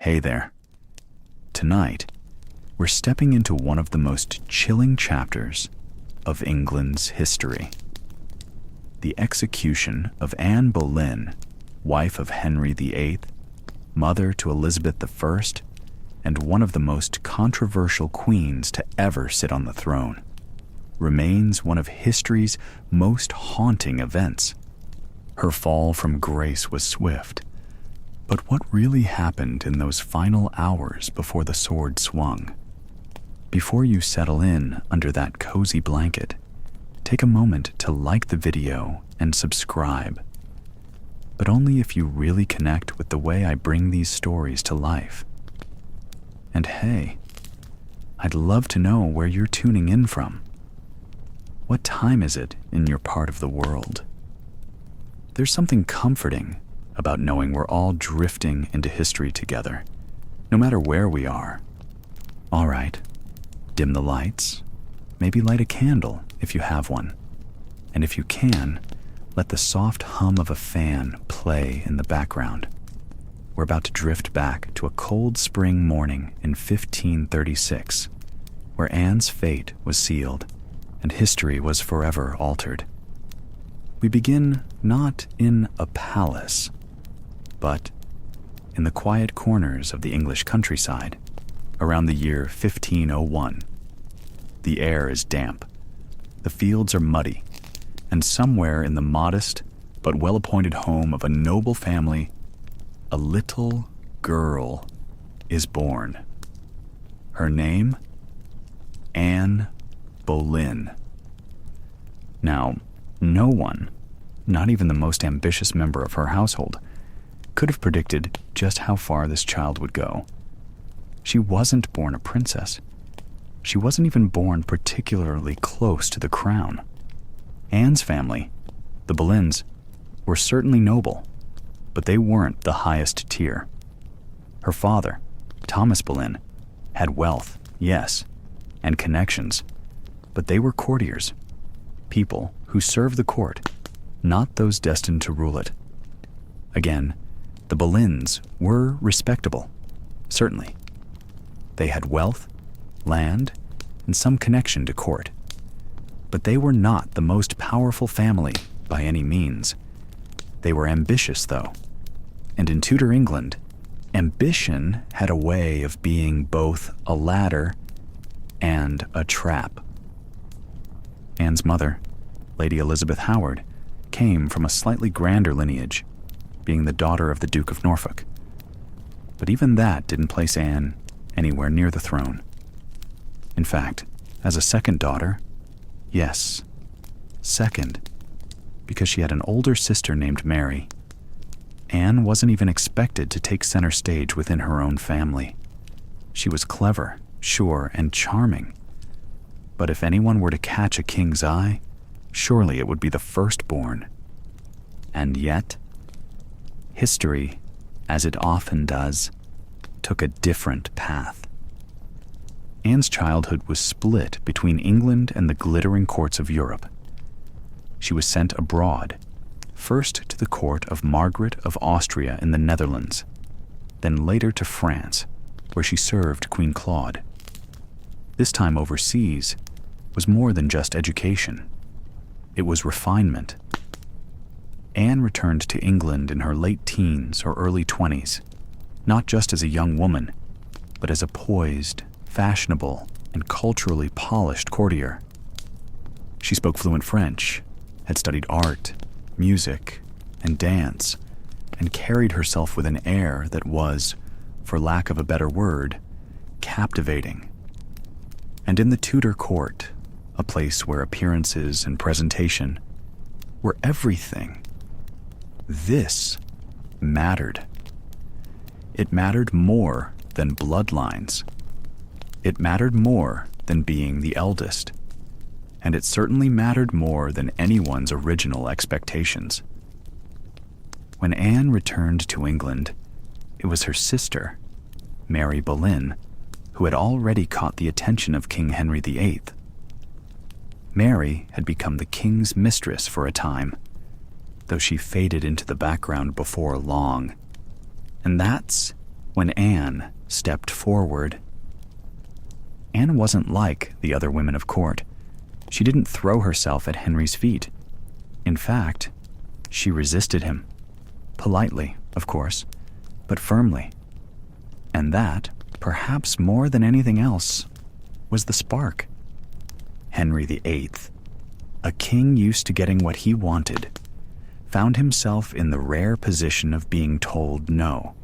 Hey there. Tonight, we're stepping into one of the most chilling chapters of England's history. The execution of Anne Boleyn, wife of Henry VIII, mother to Elizabeth I, and one of the most controversial queens to ever sit on the throne, remains one of history's most haunting events. Her fall from grace was swift, but what really happened in those final hours before the sword swung? Before you settle in under that cozy blanket, take a moment to like the video and subscribe. But only if you really connect with the way I bring these stories to life. And hey, I'd love to know where you're tuning in from. What time is it in your part of the world? There's something comforting about knowing we're all drifting into history together, no matter where we are. All right, dim the lights, maybe light a candle if you have one, and if you can, let the soft hum of a fan play in the background. We're about to drift back to a cold spring morning in 1536, where Anne's fate was sealed and history was forever altered. We begin not in a palace, but in the quiet corners of the English countryside around the year 1501. The air is damp, the fields are muddy, and somewhere in the modest but well-appointed home of a noble family, a little girl is born. Her name? Anne Boleyn. Now, no one, not even the most ambitious member of her household, could have predicted just how far this child would go. She wasn't born a princess. She wasn't even born particularly close to the crown. Anne's family, the Boleyns, were certainly noble, but they weren't the highest tier. Her father, Thomas Boleyn, had wealth, yes, and connections, but they were courtiers, people who served the court, not those destined to rule it. Again, the Boleyns were respectable, certainly. They had wealth, land, and some connection to court. But they were not the most powerful family by any means. They were ambitious, though. And in Tudor England, ambition had a way of being both a ladder and a trap. Anne's mother, Lady Elizabeth Howard, came from a slightly grander lineage, being the daughter of the Duke of Norfolk. But even that didn't place Anne anywhere near the throne. In fact, as a second daughter, yes, second, because she had an older sister named Mary, Anne wasn't even expected to take center stage within her own family. She was clever, sure, and charming. But if anyone were to catch a king's eye, surely it would be the firstborn. And yet, history, as it often does, took a different path. Anne's childhood was split between England and the glittering courts of Europe. She was sent abroad, first to the court of Margaret of Austria in the Netherlands, then later to France, where she served Queen Claude. This time overseas was more than just education. It was refinement. Anne returned to England in her late teens or early 20s, not just as a young woman, but as a poised, fashionable, and culturally polished courtier. She spoke fluent French, had studied art, music, and dance, and carried herself with an air that was, for lack of a better word, captivating. And in the Tudor court, a place where appearances and presentation were everything, this mattered. It mattered more than bloodlines. It mattered more than being the eldest. And it certainly mattered more than anyone's original expectations. When Anne returned to England, it was her sister, Mary Boleyn, who had already caught the attention of King Henry VIII. Mary had become the king's mistress for a time, though she faded into the background before long. And that's when Anne stepped forward. Anne wasn't like the other women of court. She didn't throw herself at Henry's feet. In fact, she resisted him. Politely, of course, but firmly. And that, perhaps more than anything else, was the spark. Henry VIII, a king used to getting what he wanted, found himself in the rare position of being told no.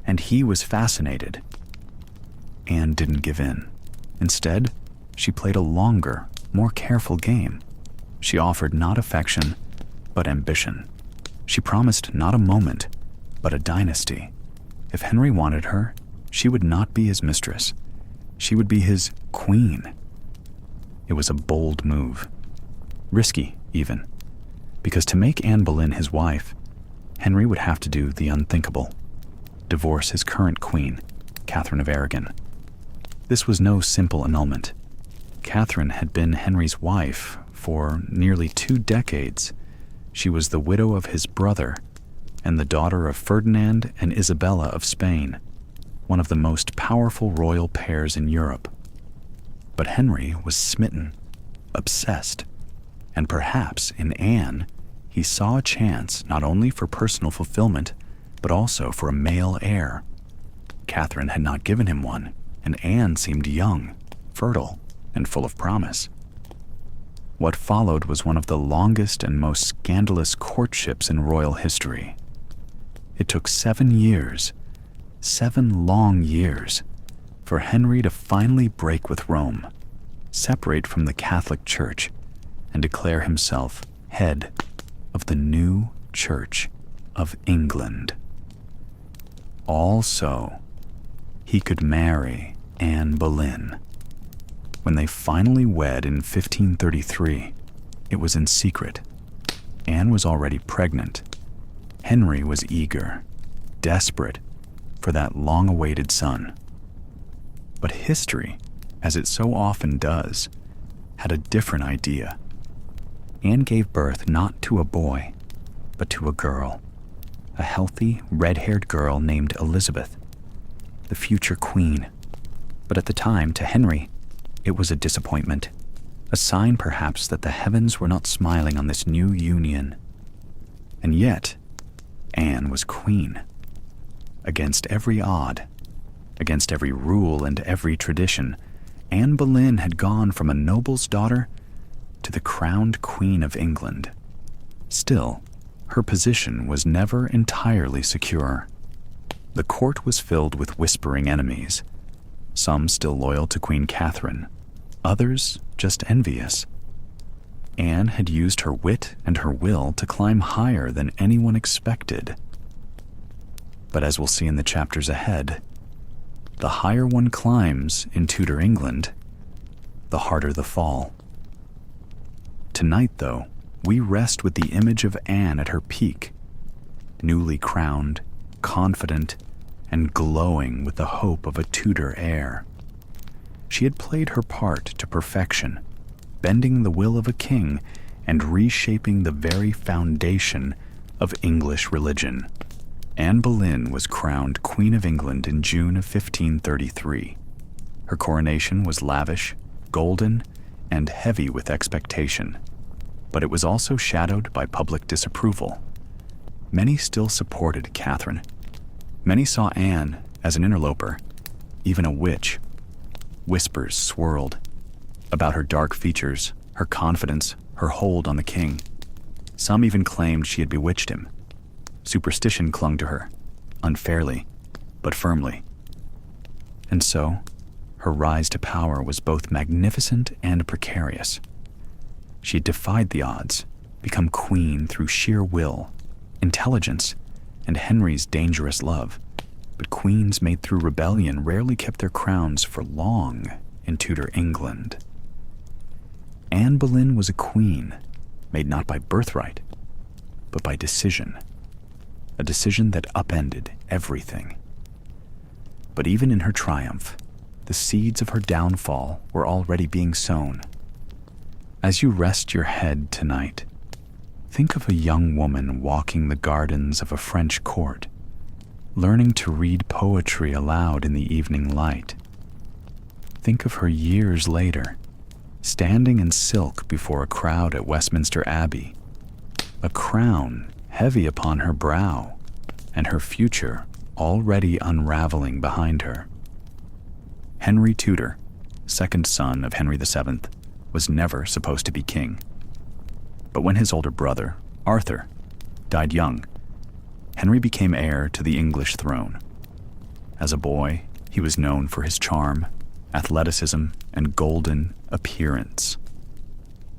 And he was fascinated. Anne didn't give in. Instead, she played a longer, more careful game. She offered not affection, but ambition. She promised not a moment, but a dynasty. If Henry wanted her, she would not be his mistress. She would be his queen. It was a bold move. Risky, even. Because to make Anne Boleyn his wife, Henry would have to do the unthinkable. Divorce his current queen, Catherine of Aragon. This was no simple annulment. Catherine had been Henry's wife for nearly 2 decades. She was the widow of his brother and the daughter of Ferdinand and Isabella of Spain, one of the most powerful royal pairs in Europe. But Henry was smitten, obsessed, and perhaps in Anne, he saw a chance not only for personal fulfillment, but also for a male heir. Catherine had not given him one, and Anne seemed young, fertile, and full of promise. What followed was one of the longest and most scandalous courtships in royal history. It took 7 years, 7 long years, for Henry to finally break with Rome, separate from the Catholic Church, and declare himself head of the new Church of England. All so he could marry Anne Boleyn. When they finally wed in 1533, it was in secret. Anne was already pregnant. Henry was eager, desperate for that long-awaited son. But history, as it so often does, had a different idea. Anne gave birth not to a boy, but to a girl, a healthy, red-haired girl named Elizabeth, the future queen. But at the time, to Henry, it was a disappointment, a sign perhaps that the heavens were not smiling on this new union. And yet, Anne was queen. Against every odd, against every rule and every tradition, Anne Boleyn had gone from a noble's daughter to the crowned Queen of England. Still, her position was never entirely secure. The court was filled with whispering enemies, some still loyal to Queen Catherine, others just envious. Anne had used her wit and her will to climb higher than anyone expected. But as we'll see in the chapters ahead, the higher one climbs in Tudor England, the harder the fall. Tonight, though, we rest with the image of Anne at her peak, newly crowned, confident, and glowing with the hope of a Tudor heir. She had played her part to perfection, bending the will of a king and reshaping the very foundation of English religion. Anne Boleyn was crowned Queen of England in June of 1533. Her coronation was lavish, golden, and heavy with expectation. But it was also shadowed by public disapproval. Many still supported Catherine. Many saw Anne as an interloper, even a witch. Whispers swirled about her dark features, her confidence, her hold on the king. Some even claimed she had bewitched him. Superstition clung to her, unfairly, but firmly. And so, her rise to power was both magnificent and precarious. She had defied the odds, become queen through sheer will, intelligence, and Henry's dangerous love. But queens made through rebellion rarely kept their crowns for long in Tudor England. Anne Boleyn was a queen, made not by birthright, but by decision. A decision that upended everything. But even in her triumph, the seeds of her downfall were already being sown. As you rest your head tonight, think of a young woman walking the gardens of a French court, learning to read poetry aloud in the evening light. Think of her years later, standing in silk before a crowd at Westminster Abbey, a crown heavy upon her brow, and her future already unraveling behind her. Henry Tudor, second son of Henry VII, was never supposed to be king. But when his older brother, Arthur, died young, Henry became heir to the English throne. As a boy, he was known for his charm, athleticism, and golden appearance.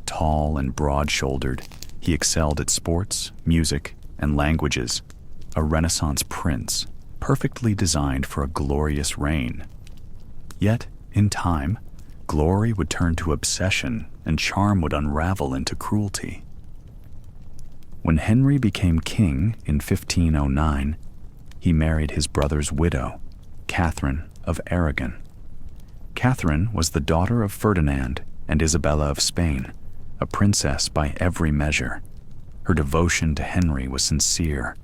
Tall and broad-shouldered, he excelled at sports, music, and languages, a Renaissance prince, perfectly designed for a glorious reign. Yet, in time, glory would turn to obsession and charm would unravel into cruelty. When Henry became king in 1509, he married his brother's widow, Catherine of Aragon. Catherine was the daughter of Ferdinand and Isabella of Spain, a princess by every measure. Her devotion to Henry was sincere,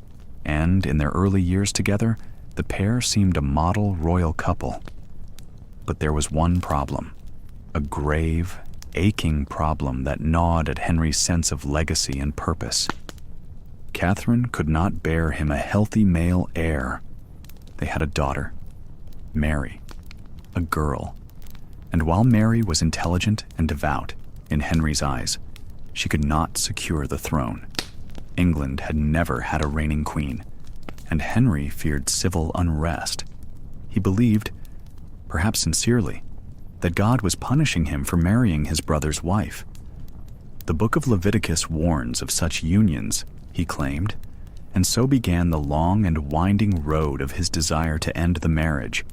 and in their early years together, the pair seemed a model royal couple. But there was one problem, a grave, aching problem that gnawed at Henry's sense of legacy and purpose. Catherine could not bear him a healthy male heir. They had a daughter, Mary, a girl. And while Mary was intelligent and devout in Henry's eyes, she could not secure the throne. England had never had a reigning queen, and Henry feared civil unrest. He believed, perhaps sincerely, that God was punishing him for marrying his brother's wife. The book of Leviticus warns of such unions, he claimed, and so began the long and winding road of his desire to end the marriage.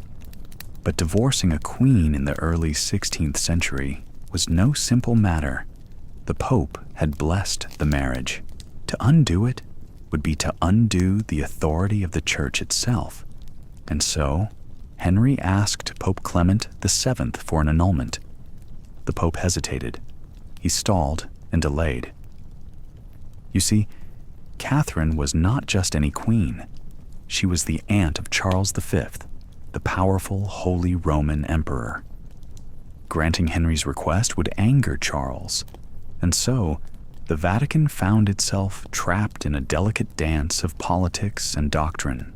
But divorcing a queen in the early 16th century was no simple matter. The Pope had blessed the marriage. To undo it would be to undo the authority of the Church itself. And so, Henry asked Pope Clement VII for an annulment. The Pope hesitated. He stalled and delayed. You see, Catherine was not just any queen. She was the aunt of Charles V, the powerful Holy Roman Emperor. Granting Henry's request would anger Charles, and so the Vatican found itself trapped in a delicate dance of politics and doctrine.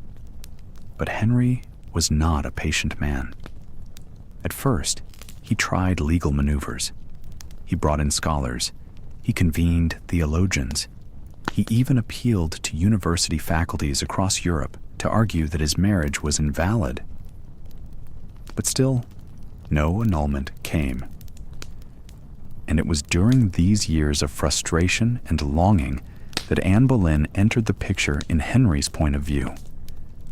But Henry was not a patient man. At first, he tried legal maneuvers. He brought in scholars. He convened theologians. He even appealed to university faculties across Europe to argue that his marriage was invalid. But still, no annulment came. And it was during these years of frustration and longing that Anne Boleyn entered the picture in Henry's point of view.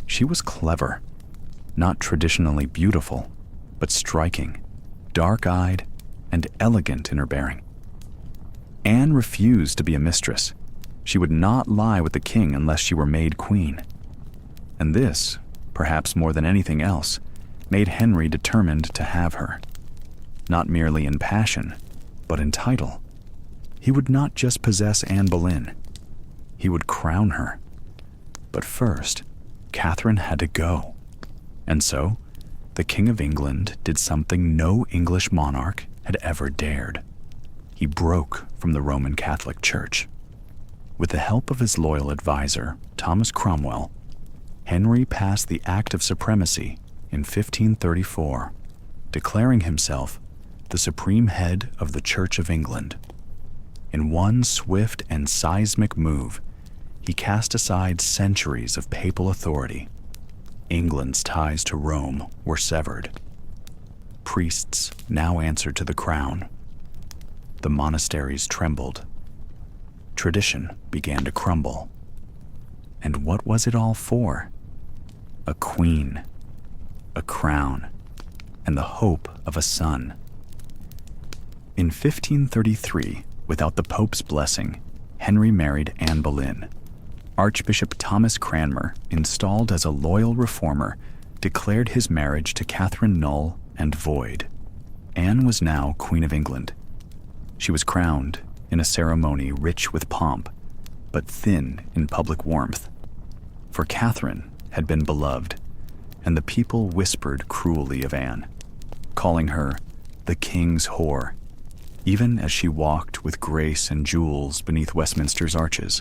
She was clever, not traditionally beautiful, but striking, dark-eyed, and elegant in her bearing. Anne refused to be a mistress. She would not lie with the king unless she were made queen. And this, perhaps more than anything else, made Henry determined to have her. Not merely in passion, but in title. He would not just possess Anne Boleyn. He would crown her. But first, Catherine had to go. And so, the King of England did something no English monarch had ever dared. He broke from the Roman Catholic Church. With the help of his loyal advisor, Thomas Cromwell, Henry passed the Act of Supremacy in 1534, declaring himself the supreme head of the Church of England. In one swift and seismic move, he cast aside centuries of papal authority. England's ties to Rome were severed. Priests now answered to the crown. The monasteries trembled. Tradition began to crumble. And what was it all for? A queen, a crown, and the hope of a son. In 1533, without the Pope's blessing, Henry married Anne Boleyn. Archbishop Thomas Cranmer, installed as a loyal reformer, declared his marriage to Catherine null and void. Anne was now Queen of England. She was crowned in a ceremony rich with pomp, but thin in public warmth. For Catherine had been beloved, and the people whispered cruelly of Anne, calling her the king's whore, even as she walked with grace and jewels beneath Westminster's arches.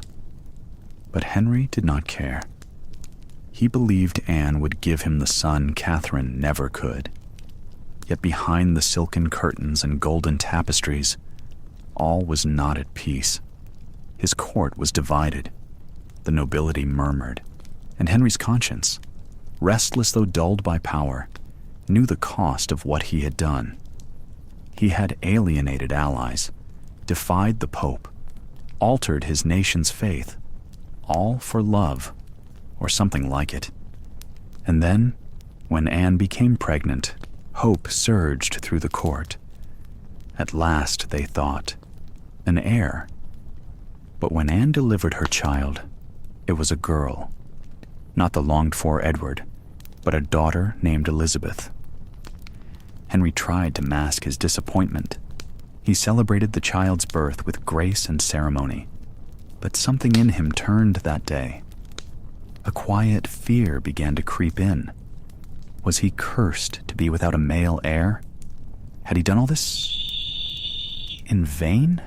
But Henry did not care. He believed Anne would give him the son Catherine never could. Yet behind the silken curtains and golden tapestries, all was not at peace. His court was divided. The nobility murmured, and Henry's conscience, restless though dulled by power, knew the cost of what he had done. He had alienated allies, defied the Pope, altered his nation's faith, all for love, or something like it. And then, when Anne became pregnant, hope surged through the court. At last, they thought, an heir. But when Anne delivered her child, it was a girl, not the longed-for Edward, but a daughter named Elizabeth. Henry tried to mask his disappointment. He celebrated the child's birth with grace and ceremony, but something in him turned that day. A quiet fear began to creep in. Was he cursed to be without a male heir? Had he done all this in vain?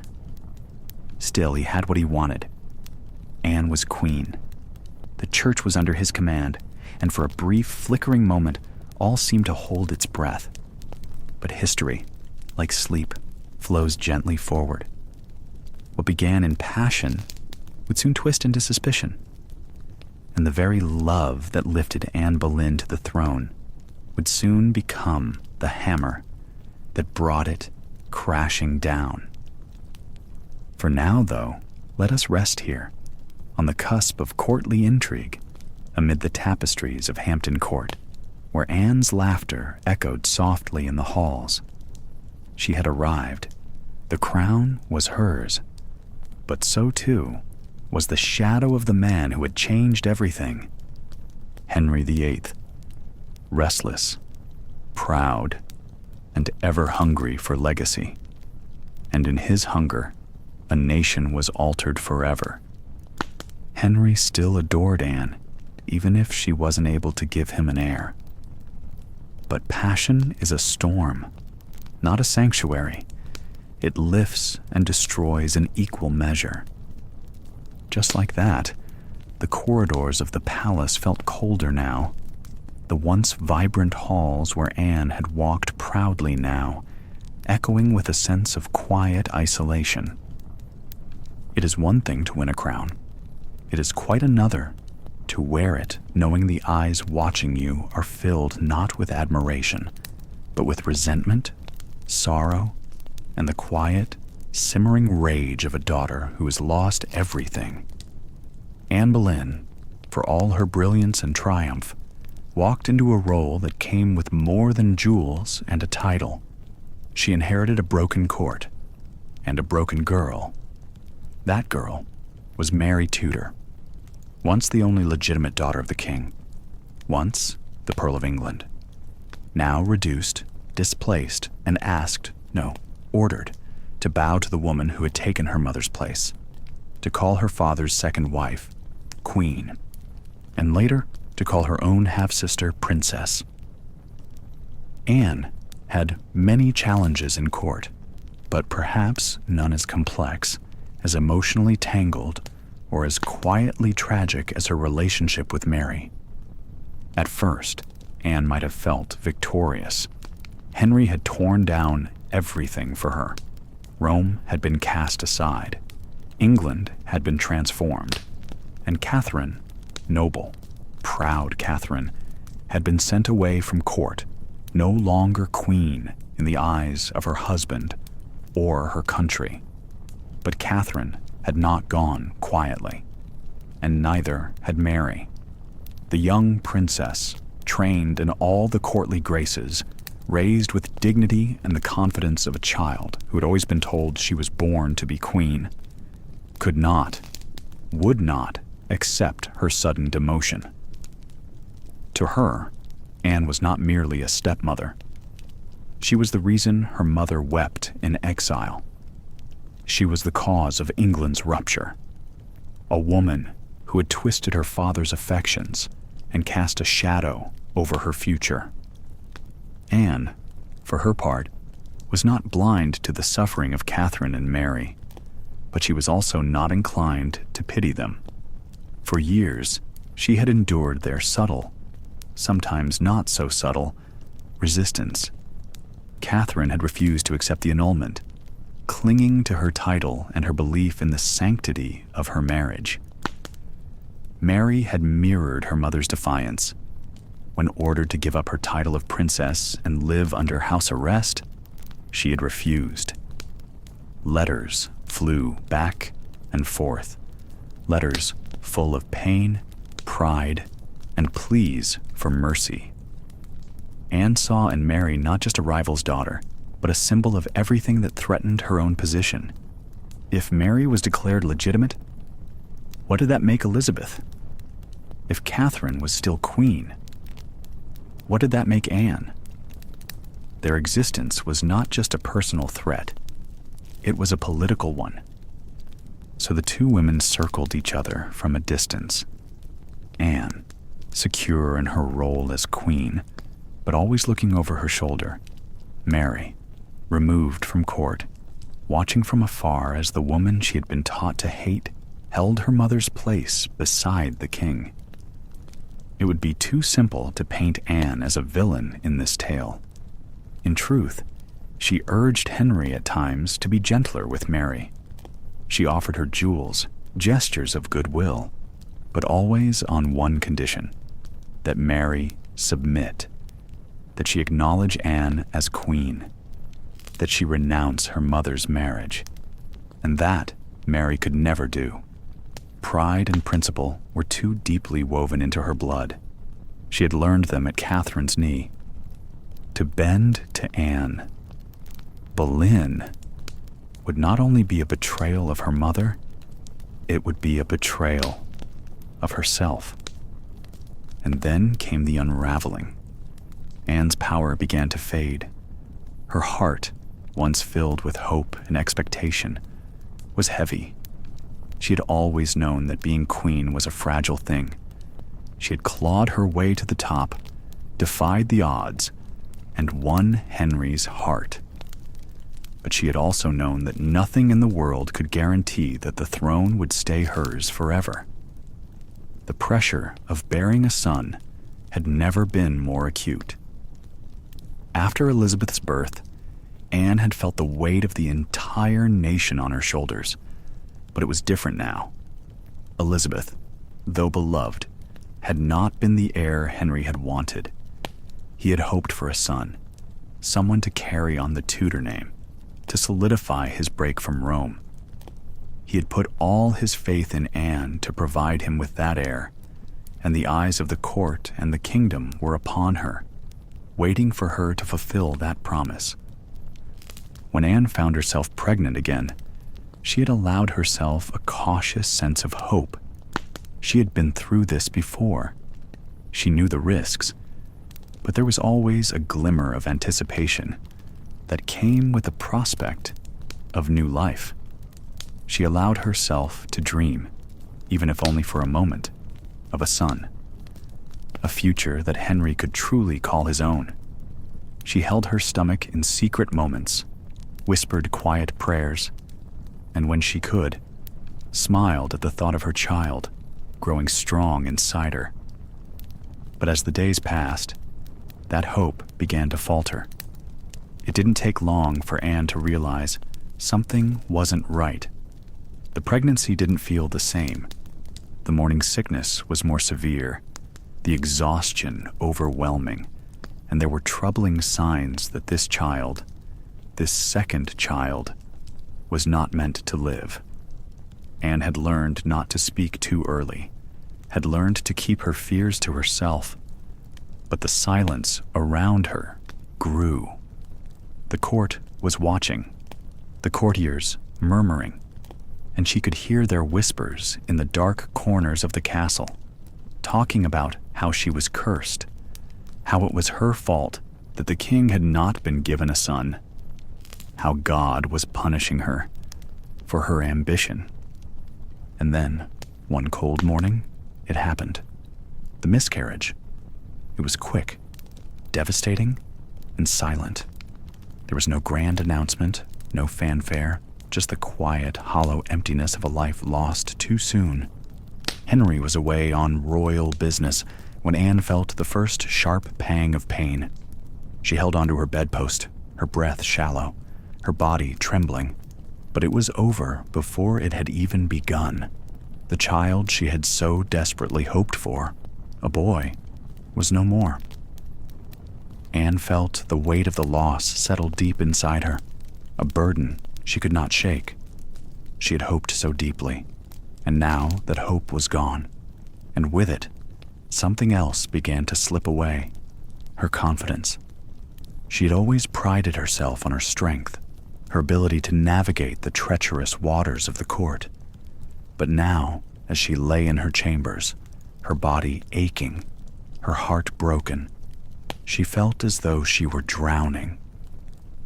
Still, he had what he wanted. Anne was queen. The church was under his command, and for a brief, flickering moment, all seemed to hold its breath. But history, like sleep, flows gently forward. What began in passion would soon twist into suspicion, and the very love that lifted Anne Boleyn to the throne would soon become the hammer that brought it crashing down. For now, though, let us rest here, on the cusp of courtly intrigue, amid the tapestries of Hampton Court, where Anne's laughter echoed softly in the halls. She had arrived. The crown was hers, but so too was the shadow of the man who had changed everything. Henry VIII, restless, proud, and ever hungry for legacy. And in his hunger, a nation was altered forever. Henry still adored Anne, even if she wasn't able to give him an heir. But passion is a storm, not a sanctuary. It lifts and destroys in equal measure. Just like that, the corridors of the palace felt colder now. The once vibrant halls where Anne had walked proudly now, echoing with a sense of quiet isolation. It is one thing to win a crown. It is quite another to wear it knowing the eyes watching you are filled not with admiration, but with resentment, sorrow, and the quiet, simmering rage of a daughter who has lost everything. Anne Boleyn, for all her brilliance and triumph, walked into a role that came with more than jewels and a title. She inherited a broken court and a broken girl. That girl was Mary Tudor, once the only legitimate daughter of the king, once the Pearl of England, now reduced, displaced, and ordered, to bow to the woman who had taken her mother's place, to call her father's second wife, Queen, and later to call her own half-sister Princess. Anne had many challenges in court, but perhaps none as complex, as emotionally tangled, or as quietly tragic as her relationship with Mary. At first, Anne might have felt victorious. Henry had torn down everything for her. Rome had been cast aside. England had been transformed. And Catherine, noble, proud Catherine, had been sent away from court, no longer queen in the eyes of her husband or her country. But Catherine had not gone quietly, and neither had Mary. The young princess, trained in all the courtly graces, raised with dignity and the confidence of a child who had always been told she was born to be queen, could not, would not accept her sudden demotion. To her, Anne was not merely a stepmother. She was the reason her mother wept in exile. She was the cause of England's rupture. A woman who had twisted her father's affections, and cast a shadow over her future. Anne, for her part, was not blind to the suffering of Catherine and Mary, but she was also not inclined to pity them. For years, she had endured their subtle, sometimes not so subtle, resistance. Catherine had refused to accept the annulment, clinging to her title and her belief in the sanctity of her marriage. Mary had mirrored her mother's defiance. When ordered to give up her title of princess and live under house arrest, she had refused. Letters flew back and forth, letters full of pain, pride, and pleas for mercy. Anne saw in Mary not just a rival's daughter, but a symbol of everything that threatened her own position. If Mary was declared legitimate, what did that make Elizabeth? If Catherine was still queen, what did that make Anne? Their existence was not just a personal threat, it was a political one. So the two women circled each other from a distance. Anne, secure in her role as queen, but always looking over her shoulder. Mary, removed from court, watching from afar as the woman she had been taught to hate held her mother's place beside the king. It would be too simple to paint Anne as a villain in this tale. In truth, she urged Henry at times to be gentler with Mary. She offered her jewels, gestures of goodwill, but always on one condition: that Mary submit, that she acknowledge Anne as queen, that she renounce her mother's marriage. And that Mary could never do. Pride and principle were too deeply woven into her blood. She had learned them at Catherine's knee. To bend to Anne, Boleyn, would not only be a betrayal of her mother, it would be a betrayal of herself. And then came the unraveling. Anne's power began to fade. Her heart, once filled with hope and expectation, was heavy. She had always known that being queen was a fragile thing. She had clawed her way to the top, defied the odds, and won Henry's heart. But she had also known that nothing in the world could guarantee that the throne would stay hers forever. The pressure of bearing a son had never been more acute. After Elizabeth's birth, Anne had felt the weight of the entire nation on her shoulders. But it was different now. Elizabeth, though beloved, had not been the heir Henry had wanted. He had hoped for a son, someone to carry on the Tudor name, to solidify his break from Rome. He had put all his faith in Anne to provide him with that heir, and the eyes of the court and the kingdom were upon her, waiting for her to fulfill that promise. When Anne found herself pregnant again, she had allowed herself a cautious sense of hope. She had been through this before. She knew the risks, but there was always a glimmer of anticipation that came with the prospect of new life. She allowed herself to dream, even if only for a moment, of a son, a future that Henry could truly call his own. She held her stomach in secret moments, whispered quiet prayers, and when she could, smiled at the thought of her child growing strong inside her. But as the days passed, that hope began to falter. It didn't take long for Anne to realize something wasn't right. The pregnancy didn't feel the same. The morning sickness was more severe, the exhaustion overwhelming, and there were troubling signs that this child, this second child, was not meant to live. Anne had learned not to speak too early, had learned to keep her fears to herself, but the silence around her grew. The court was watching, the courtiers murmuring, and she could hear their whispers in the dark corners of the castle, talking about how she was cursed, how it was her fault that the king had not been given a son, how God was punishing her for her ambition. And then, one cold morning, it happened. The miscarriage. It was quick, devastating, and silent. There was no grand announcement, no fanfare, just the quiet, hollow emptiness of a life lost too soon. Henry was away on royal business when Anne felt the first sharp pang of pain. She held onto her bedpost, her breath shallow, her body trembling. But it was over before it had even begun. The child she had so desperately hoped for, a boy, was no more. Anne felt the weight of the loss settle deep inside her, a burden she could not shake. She had hoped so deeply, and now that hope was gone, and with it, something else began to slip away, her confidence. She had always prided herself on her strength, her ability to navigate the treacherous waters of the court. But now, as she lay in her chambers, her body aching, her heart broken, she felt as though she were drowning.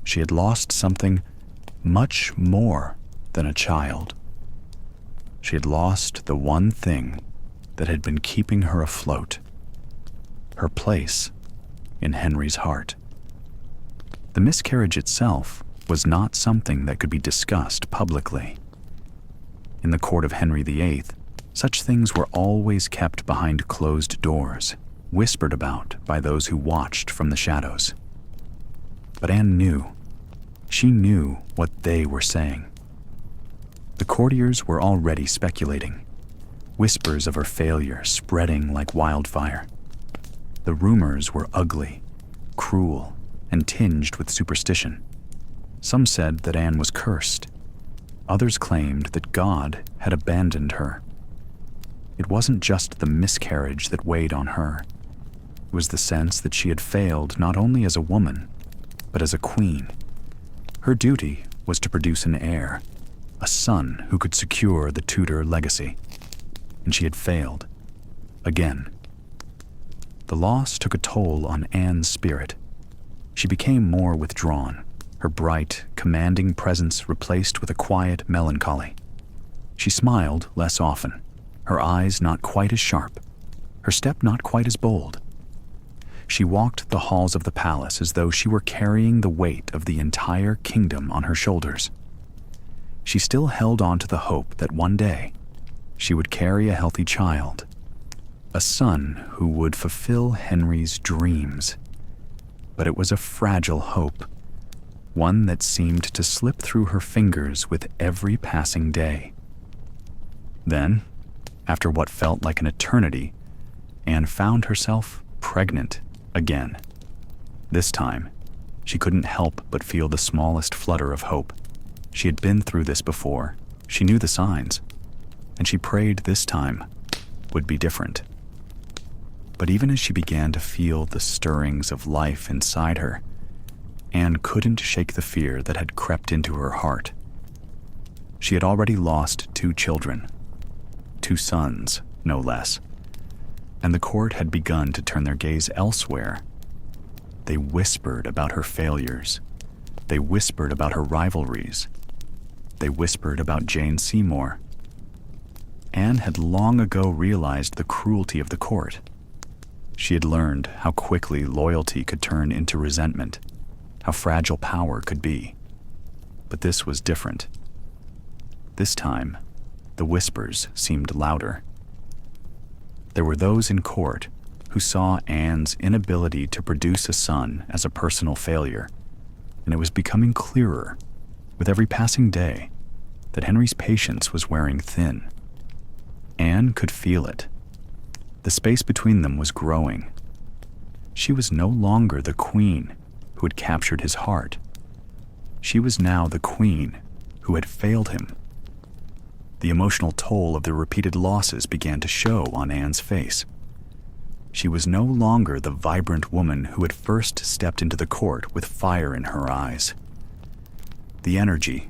She had lost something much more than a child. She had lost the one thing that had been keeping her afloat, her place in Henry's heart. The miscarriage itself was not something that could be discussed publicly. In the court of Henry VIII, such things were always kept behind closed doors, whispered about by those who watched from the shadows. But Anne knew. She knew what they were saying. The courtiers were already speculating, whispers of her failure spreading like wildfire. The rumors were ugly, cruel, and tinged with superstition. Some said that Anne was cursed. Others claimed that God had abandoned her. It wasn't just the miscarriage that weighed on her. It was the sense that she had failed not only as a woman, but as a queen. Her duty was to produce an heir, a son who could secure the Tudor legacy. And she had failed. Again. The loss took a toll on Anne's spirit. She became more withdrawn, her bright, commanding presence replaced with a quiet melancholy. She smiled less often, her eyes not quite as sharp, her step not quite as bold. She walked the halls of the palace as though she were carrying the weight of the entire kingdom on her shoulders. She still held on to the hope that one day she would carry a healthy child, a son who would fulfill Henry's dreams. But it was a fragile hope, one that seemed to slip through her fingers with every passing day. Then, after what felt like an eternity, Anne found herself pregnant again. This time, she couldn't help but feel the smallest flutter of hope. She had been through this before. She knew the signs, and she prayed this time would be different. But even as she began to feel the stirrings of life inside her, Anne couldn't shake the fear that had crept into her heart. She had already lost 2 children, 2 sons, no less, and the court had begun to turn their gaze elsewhere. They whispered about her failures. They whispered about her rivalries. They whispered about Jane Seymour. Anne had long ago realized the cruelty of the court. She had learned how quickly loyalty could turn into resentment, how fragile power could be. But this was different. This time, the whispers seemed louder. There were those in court who saw Anne's inability to produce a son as a personal failure, and it was becoming clearer with every passing day that Henry's patience was wearing thin. Anne could feel it. The space between them was growing. She was no longer the queen who had captured his heart. She was now the queen who had failed him. The emotional toll of the repeated losses began to show on Anne's face. She was no longer the vibrant woman who had first stepped into the court with fire in her eyes. The energy,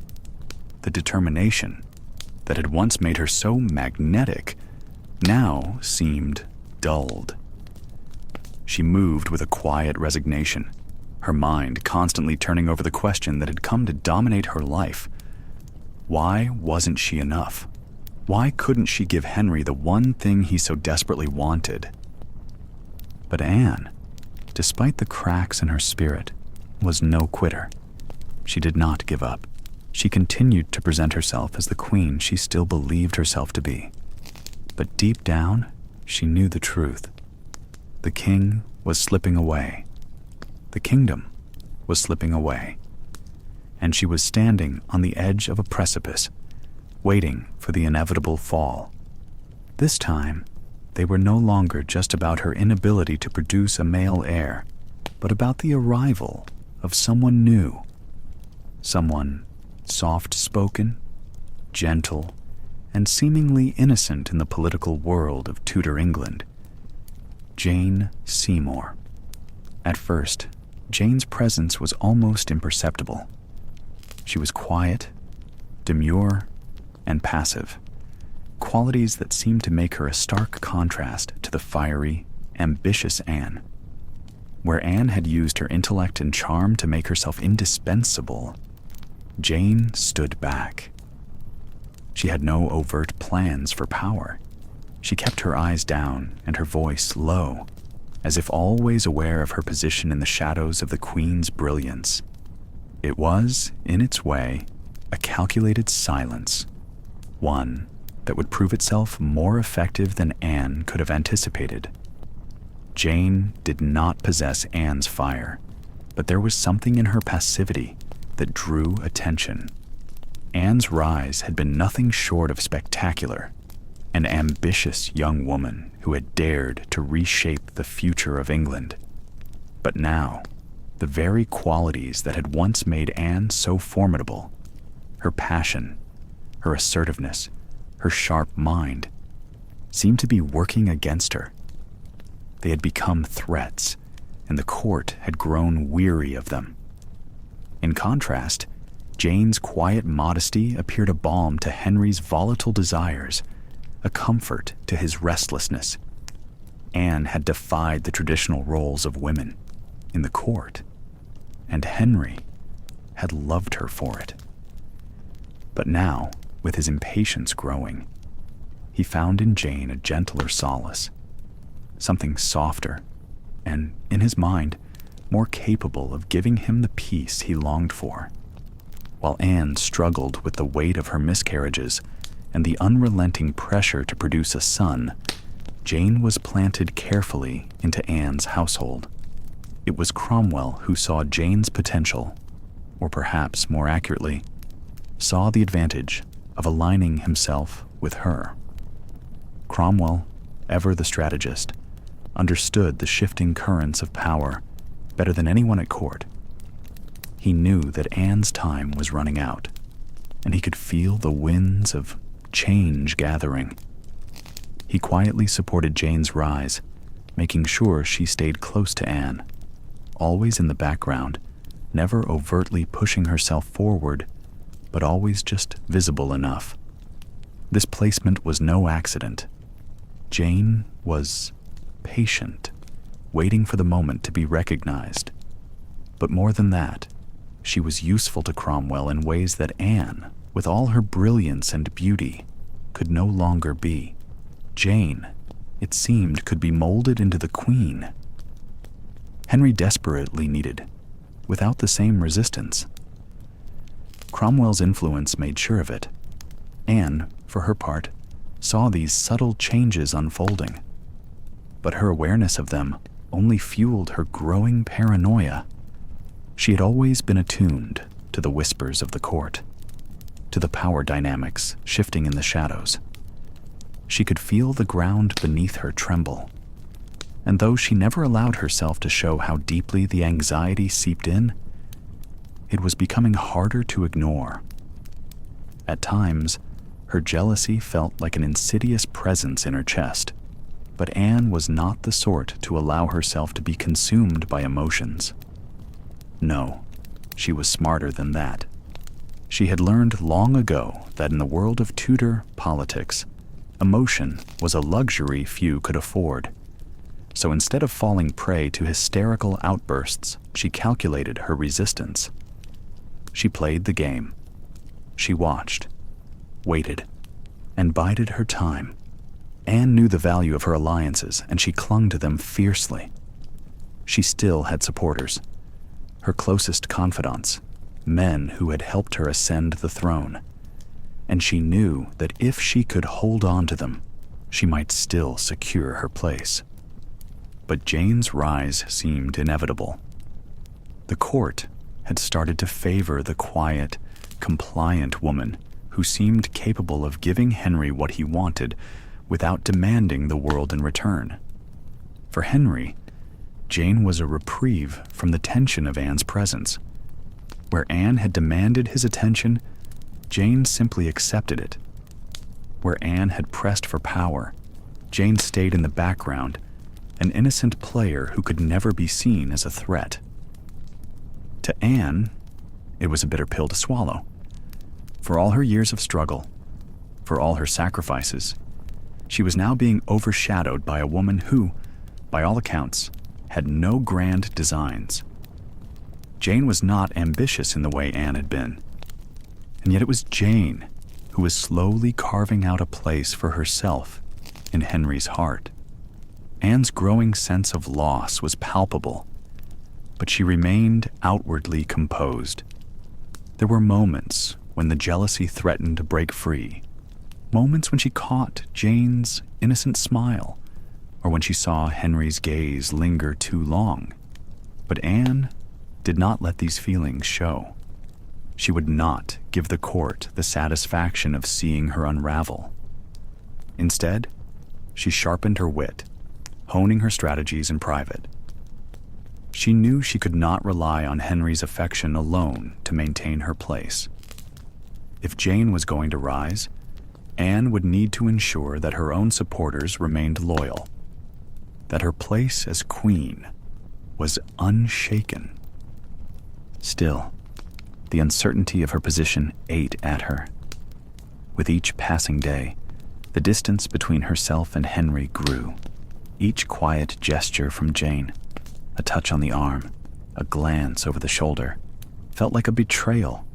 the determination that had once made her so magnetic now seemed dulled. She moved with a quiet resignation, her mind constantly turning over the question that had come to dominate her life. Why wasn't she enough? Why couldn't she give Henry the one thing he so desperately wanted? But Anne, despite the cracks in her spirit, was no quitter. She did not give up. She continued to present herself as the queen she still believed herself to be. But deep down, she knew the truth. The king was slipping away. The kingdom was slipping away. And she was standing on the edge of a precipice, waiting for the inevitable fall. This time, they were no longer just about her inability to produce a male heir, but about the arrival of someone new. Someone soft-spoken, gentle, and seemingly innocent in the political world of Tudor England. Jane Seymour. At first, Jane's presence was almost imperceptible. She was quiet, demure, and passive, qualities that seemed to make her a stark contrast to the fiery, ambitious Anne. Where Anne had used her intellect and charm to make herself indispensable, Jane stood back. She had no overt plans for power. She kept her eyes down and her voice low, as if always aware of her position in the shadows of the Queen's brilliance. It was, in its way, a calculated silence, one that would prove itself more effective than Anne could have anticipated. Jane did not possess Anne's fire, but there was something in her passivity that drew attention. Anne's rise had been nothing short of spectacular, an ambitious young woman who had dared to reshape the future of England. But now, the very qualities that had once made Anne so formidable, her passion, her assertiveness, her sharp mind, seemed to be working against her. They had become threats, and the court had grown weary of them. In contrast, Jane's quiet modesty appeared a balm to Henry's volatile desires, a comfort to his restlessness. Anne had defied the traditional roles of women in the court, and Henry had loved her for it. But now, with his impatience growing, he found in Jane a gentler solace, something softer, and, in his mind, more capable of giving him the peace he longed for. While Anne struggled with the weight of her miscarriages and the unrelenting pressure to produce a son, Jane was planted carefully into Anne's household. It was Cromwell who saw Jane's potential, or perhaps more accurately, saw the advantage of aligning himself with her. Cromwell, ever the strategist, understood the shifting currents of power better than anyone at court. He knew that Anne's time was running out, and he could feel the winds of change gathering. He quietly supported Jane's rise, making sure she stayed close to Anne, always in the background, never overtly pushing herself forward, but always just visible enough. This placement was no accident. Jane was patient, waiting for the moment to be recognized. But more than that, she was useful to Cromwell in ways that Anne, with all her brilliance and beauty, could no longer be. Jane, it seemed, could be molded into the Queen. Henry desperately needed, without the same resistance. Cromwell's influence made sure of it. Anne, for her part, saw these subtle changes unfolding, but her awareness of them only fueled her growing paranoia. She had always been attuned to the whispers of the court, to the power dynamics shifting in the shadows. She could feel the ground beneath her tremble, and though she never allowed herself to show how deeply the anxiety seeped in, it was becoming harder to ignore. At times, her jealousy felt like an insidious presence in her chest, but Anne was not the sort to allow herself to be consumed by emotions. No, she was smarter than that. She had learned long ago that in the world of Tudor politics, emotion was a luxury few could afford. So instead of falling prey to hysterical outbursts, she calculated her resistance. She played the game. She watched, waited, and bided her time. Anne knew the value of her alliances, and she clung to them fiercely. she still had supporters, her closest confidants, men who had helped her ascend the throne, and she knew that if she could hold on to them, she might still secure her place. But Jane's rise seemed inevitable. The court had started to favor the quiet, compliant woman who seemed capable of giving Henry what he wanted without demanding the world in return. For Henry, Jane was a reprieve from the tension of Anne's presence. Where Anne had demanded his attention, Jane simply accepted it. Where Anne had pressed for power, Jane stayed in the background, an innocent player who could never be seen as a threat. To Anne, it was a bitter pill to swallow. For all her years of struggle, for all her sacrifices, she was now being overshadowed by a woman who, by all accounts, had no grand designs. Jane was not ambitious in the way Anne had been, and yet it was Jane who was slowly carving out a place for herself in Henry's heart. Anne's growing sense of loss was palpable, but she remained outwardly composed. There were moments when the jealousy threatened to break free, moments when she caught Jane's innocent smile, or when she saw Henry's gaze linger too long. But Anne did not let these feelings show. She would not give the court the satisfaction of seeing her unravel. Instead, she sharpened her wit, honing her strategies in private. She knew she could not rely on Henry's affection alone to maintain her place. If Jane was going to rise, Anne would need to ensure that her own supporters remained loyal, that her place as queen was unshaken. Still, the uncertainty of her position ate at her. With each passing day, the distance between herself and Henry grew. Each quiet gesture from Jane, a touch on the arm, a glance over the shoulder, felt like a betrayal,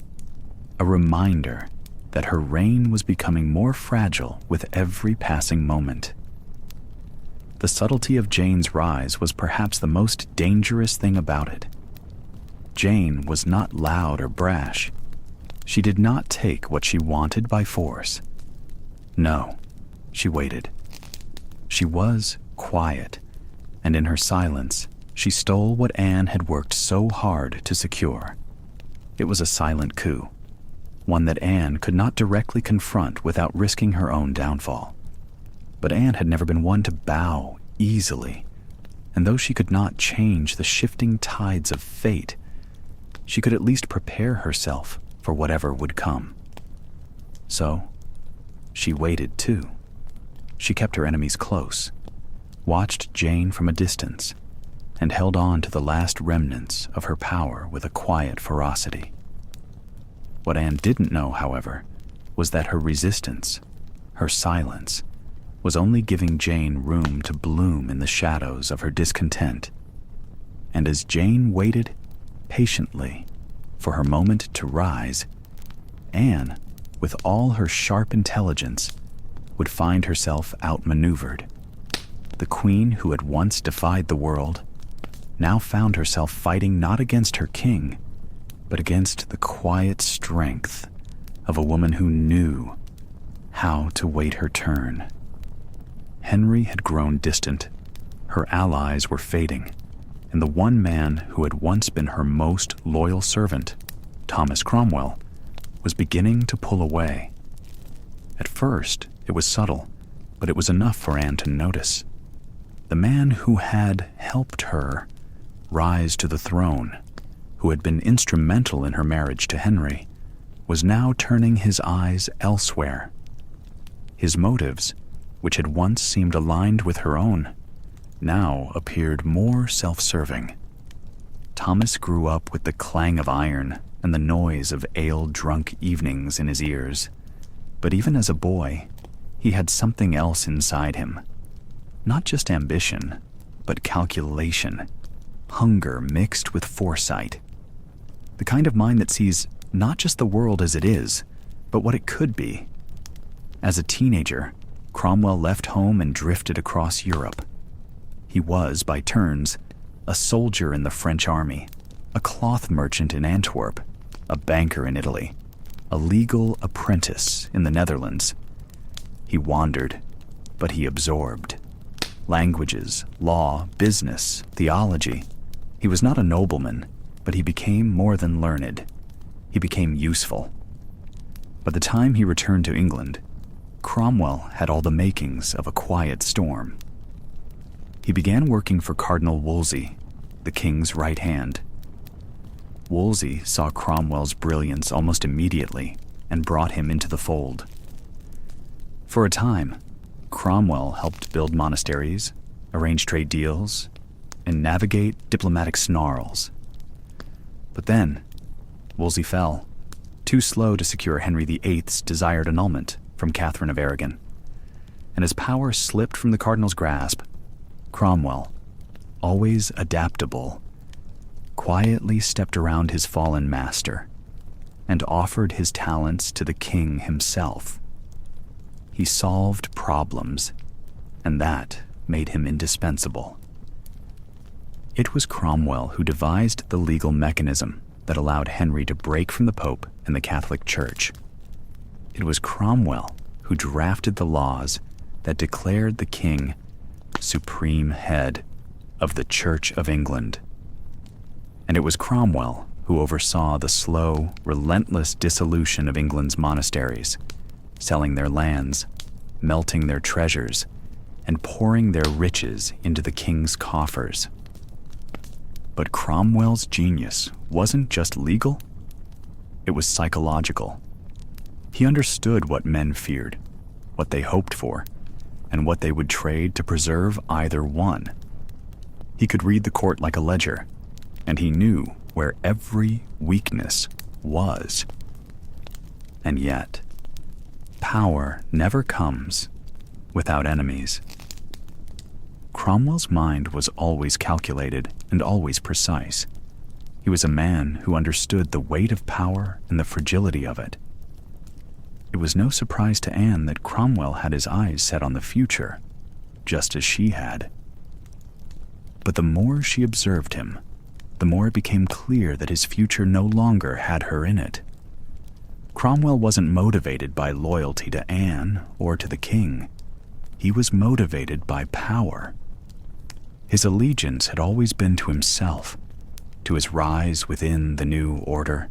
a reminder that her reign was becoming more fragile with every passing moment. The subtlety of Jane's rise was perhaps the most dangerous thing about it. Jane was not loud or brash. She did not take what she wanted by force. No, she waited. She was quiet, and in her silence, she stole what Anne had worked so hard to secure. It was a silent coup, one that Anne could not directly confront without risking her own downfall. But Anne had never been one to bow easily, and though she could not change the shifting tides of fate, she could at least prepare herself for whatever would come. So, she waited too. She kept her enemies close, watched Jane from a distance, and held on to the last remnants of her power with a quiet ferocity. What Anne didn't know, however, was that her resistance, her silence, was only giving Jane room to bloom in the shadows of her discontent. And as Jane waited patiently for her moment to rise, Anne, with all her sharp intelligence, would find herself outmaneuvered. The queen who had once defied the world now found herself fighting not against her king, but against the quiet strength of a woman who knew how to wait her turn. Henry had grown distant. Her allies were fading, and the one man who had once been her most loyal servant, Thomas Cromwell, was beginning to pull away. At first, it was subtle, but it was enough for Anne to notice. The man who had helped her rise to the throne, who had been instrumental in her marriage to Henry, was now turning his eyes elsewhere. His motives, which had once seemed aligned with her own, now appeared more self-serving. Thomas grew up with the clang of iron and the noise of ale-drunk evenings in his ears. But even as a boy, he had something else inside him. Not just ambition, but calculation, hunger mixed with foresight. The kind of mind that sees not just the world as it is, but what it could be. As a teenager, Cromwell left home and drifted across Europe. He was, by turns, a soldier in the French army, a cloth merchant in Antwerp, a banker in Italy, a legal apprentice in the Netherlands. He wandered, but he absorbed. Languages, law, business, theology. He was not a nobleman, but he became more than learned. He became useful. By the time he returned to England, Cromwell had all the makings of a quiet storm. He began working for Cardinal Wolsey, the king's right hand. Wolsey saw Cromwell's brilliance almost immediately and brought him into the fold. For a time, Cromwell helped build monasteries, arrange trade deals, and navigate diplomatic snarls. But then, Wolsey fell, too slow to secure Henry VIII's desired annulment from Catherine of Aragon. And as power slipped from the cardinal's grasp, Cromwell, always adaptable, quietly stepped around his fallen master and offered his talents to the king himself. He solved problems, and that made him indispensable. It was Cromwell who devised the legal mechanism that allowed Henry to break from the Pope and the Catholic Church. It was Cromwell who drafted the laws that declared the king supreme head of the Church of England. And it was Cromwell who oversaw the slow, relentless dissolution of England's monasteries, selling their lands, melting their treasures, and pouring their riches into the king's coffers. But Cromwell's genius wasn't just legal, it was psychological. He understood what men feared, what they hoped for, and what they would trade to preserve either one. He could read the court like a ledger, and he knew where every weakness was. And yet, power never comes without enemies. Cromwell's mind was always calculated and always precise. He was a man who understood the weight of power and the fragility of it. It was no surprise to Anne that Cromwell had his eyes set on the future, just as she had. But the more she observed him, the more it became clear that his future no longer had her in it. Cromwell wasn't motivated by loyalty to Anne or to the king. He was motivated by power. His allegiance had always been to himself, to his rise within the new order,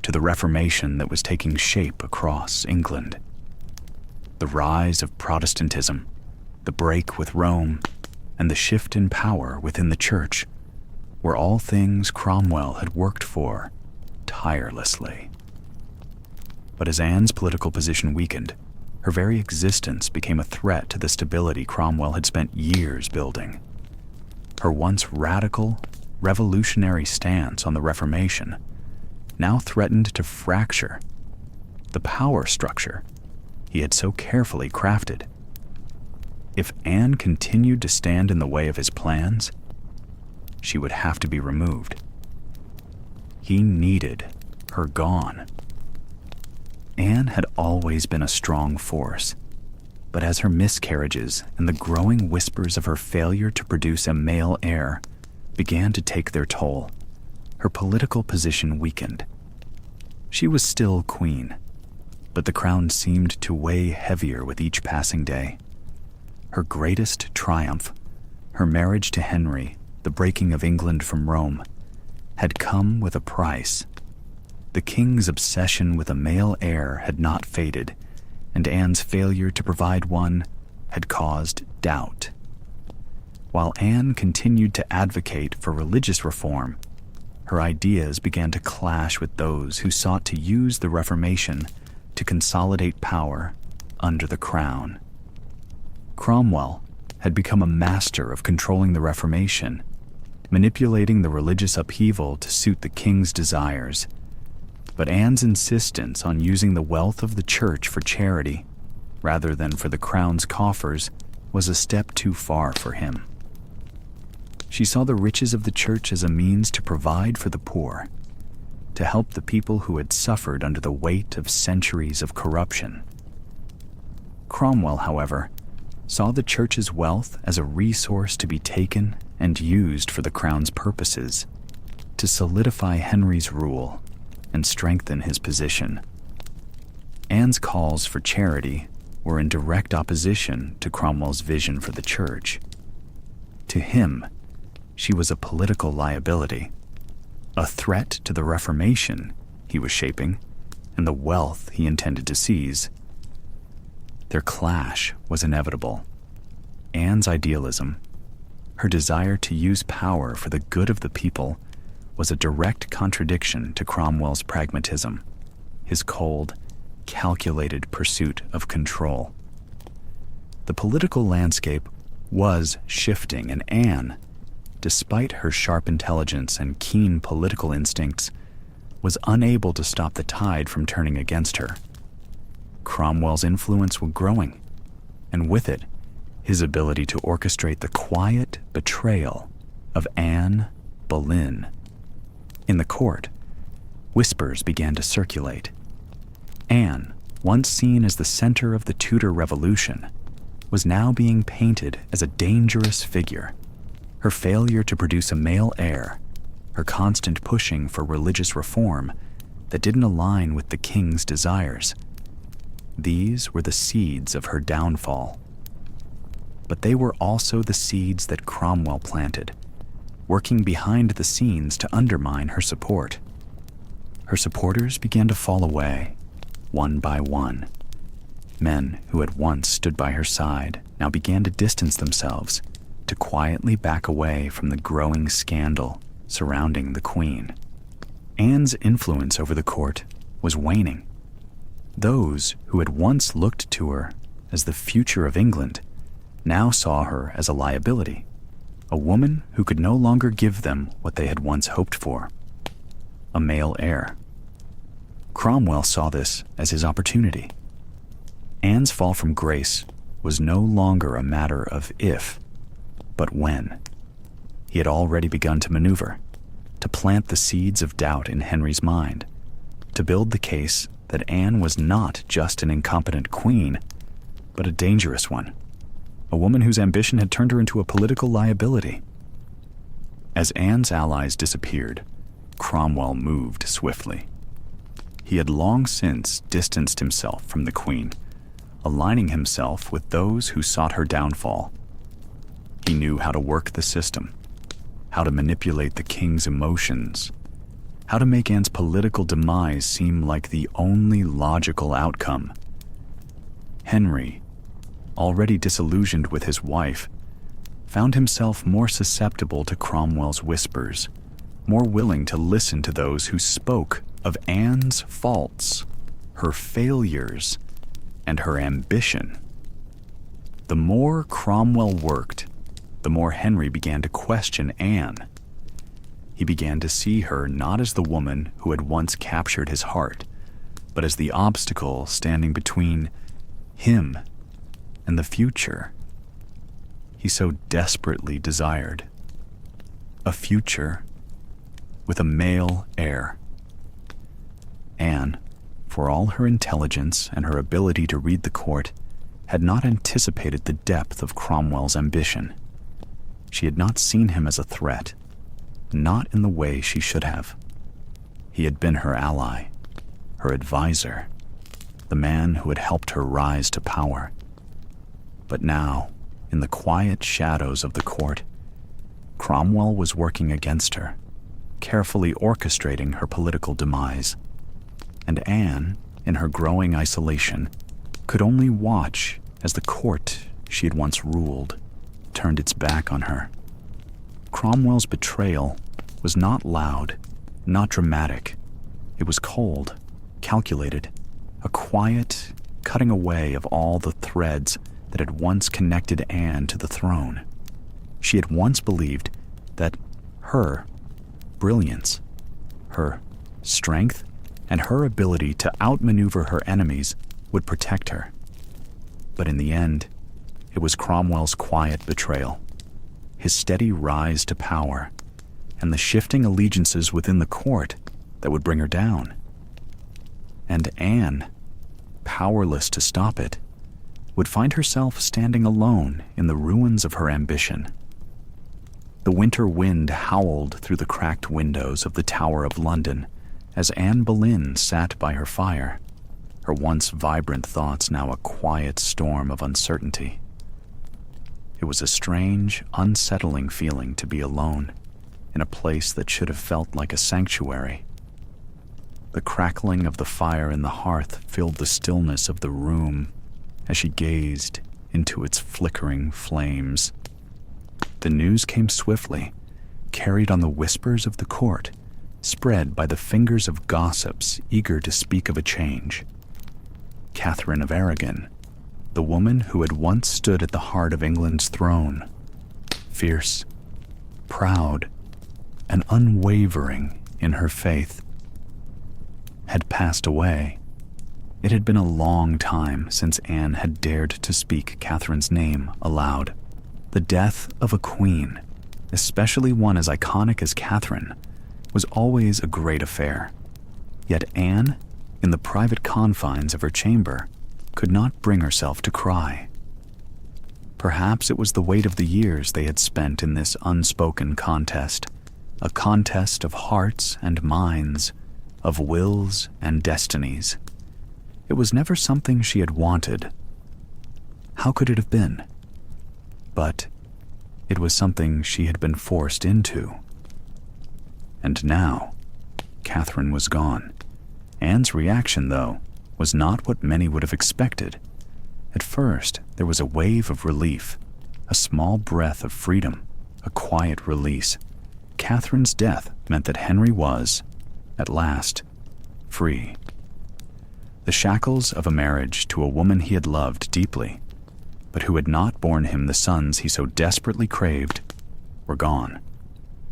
to the Reformation that was taking shape across England. The rise of Protestantism, the break with Rome, and the shift in power within the church were all things Cromwell had worked for tirelessly. But as Anne's political position weakened, her very existence became a threat to the stability Cromwell had spent years building. Her once radical, revolutionary stance on the Reformation now threatened to fracture the power structure he had so carefully crafted. If Anne continued to stand in the way of his plans, she would have to be removed. He needed her gone. Anne had always been a strong force, but as her miscarriages and the growing whispers of her failure to produce a male heir began to take their toll, her political position weakened. She was still queen, but the crown seemed to weigh heavier with each passing day. Her greatest triumph, her marriage to Henry, the breaking of England from Rome, had come with a price. The king's obsession with a male heir had not faded, and Anne's failure to provide one had caused doubt. While Anne continued to advocate for religious reform, her ideas began to clash with those who sought to use the Reformation to consolidate power under the crown. Cromwell had become a master of controlling the Reformation, manipulating the religious upheaval to suit the king's desires. But Anne's insistence on using the wealth of the church for charity, rather than for the crown's coffers, was a step too far for him. She saw the riches of the church as a means to provide for the poor, to help the people who had suffered under the weight of centuries of corruption. Cromwell, however, saw the church's wealth as a resource to be taken and used for the crown's purposes to solidify Henry's rule and strengthen his position. Anne's calls for charity were in direct opposition to Cromwell's vision for the church. To him, she was a political liability, a threat to the Reformation he was shaping and the wealth he intended to seize. Their clash was inevitable. Anne's idealism, her desire to use power for the good of the people, was a direct contradiction to Cromwell's pragmatism, his cold, calculated pursuit of control. The political landscape was shifting, and Anne, despite her sharp intelligence and keen political instincts, was unable to stop the tide from turning against her. Cromwell's influence was growing, and with it, his ability to orchestrate the quiet betrayal of Anne Boleyn. In the court, whispers began to circulate. Anne, once seen as the center of the Tudor Revolution, was now being painted as a dangerous figure. Her failure to produce a male heir, her constant pushing for religious reform that didn't align with the king's desires, these were the seeds of her downfall. But they were also the seeds that Cromwell planted, working behind the scenes to undermine her support. Her supporters began to fall away, one by one. Men who had once stood by her side now began to distance themselves, to quietly back away from the growing scandal surrounding the Queen. Anne's influence over the court was waning. Those who had once looked to her as the future of England now saw her as a liability, a woman who could no longer give them what they had once hoped for, a male heir. Cromwell saw this as his opportunity. Anne's fall from grace was no longer a matter of if, but when. He had already begun to maneuver, to plant the seeds of doubt in Henry's mind, to build the case that Anne was not just an incompetent queen, but a dangerous one, a woman whose ambition had turned her into a political liability. As Anne's allies disappeared, Cromwell moved swiftly. He had long since distanced himself from the Queen, aligning himself with those who sought her downfall. He knew how to work the system, how to manipulate the king's emotions, how to make Anne's political demise seem like the only logical outcome. Henry, already disillusioned with his wife, found himself more susceptible to Cromwell's whispers, more willing to listen to those who spoke of Anne's faults, her failures, and her ambition. The more Cromwell worked, the more Henry began to question Anne. He began to see her not as the woman who had once captured his heart, but as the obstacle standing between him and the future he so desperately desired. A future with a male heir. Anne, for all her intelligence and her ability to read the court, had not anticipated the depth of Cromwell's ambition. She had not seen him as a threat, not in the way she should have. He had been her ally, her advisor, the man who had helped her rise to power. But now, in the quiet shadows of the court, Cromwell was working against her, carefully orchestrating her political demise. And Anne, in her growing isolation, could only watch as the court she had once ruled turned its back on her. Cromwell's betrayal was not loud, not dramatic. It was cold, calculated, a quiet cutting away of all the threads that had once connected Anne to the throne. She had once believed that her brilliance, her strength, and her ability to outmaneuver her enemies would protect her. But in the end, it was Cromwell's quiet betrayal, his steady rise to power, and the shifting allegiances within the court that would bring her down. And Anne, powerless to stop it, would find herself standing alone in the ruins of her ambition. The winter wind howled through the cracked windows of the Tower of London as Anne Boleyn sat by her fire, her once vibrant thoughts now a quiet storm of uncertainty. It was a strange, unsettling feeling to be alone in a place that should have felt like a sanctuary. The crackling of the fire in the hearth filled the stillness of the room as she gazed into its flickering flames. The news came swiftly, carried on the whispers of the court, spread by the fingers of gossips eager to speak of a change. Catherine of Aragon, the woman who had once stood at the heart of England's throne, fierce, proud, and unwavering in her faith, had passed away. It had been a long time since Anne had dared to speak Catherine's name aloud. The death of a queen, especially one as iconic as Catherine, was always a great affair. Yet Anne, in the private confines of her chamber, could not bring herself to cry. Perhaps it was the weight of the years they had spent in this unspoken contest, a contest of hearts and minds, of wills and destinies. It was never something she had wanted. How could it have been? But it was something she had been forced into. And now, Catherine was gone. Anne's reaction, though, was not what many would have expected. At first, there was a wave of relief, a small breath of freedom, a quiet release. Catherine's death meant that Henry was, at last, free. The shackles of a marriage to a woman he had loved deeply, but who had not borne him the sons he so desperately craved, were gone.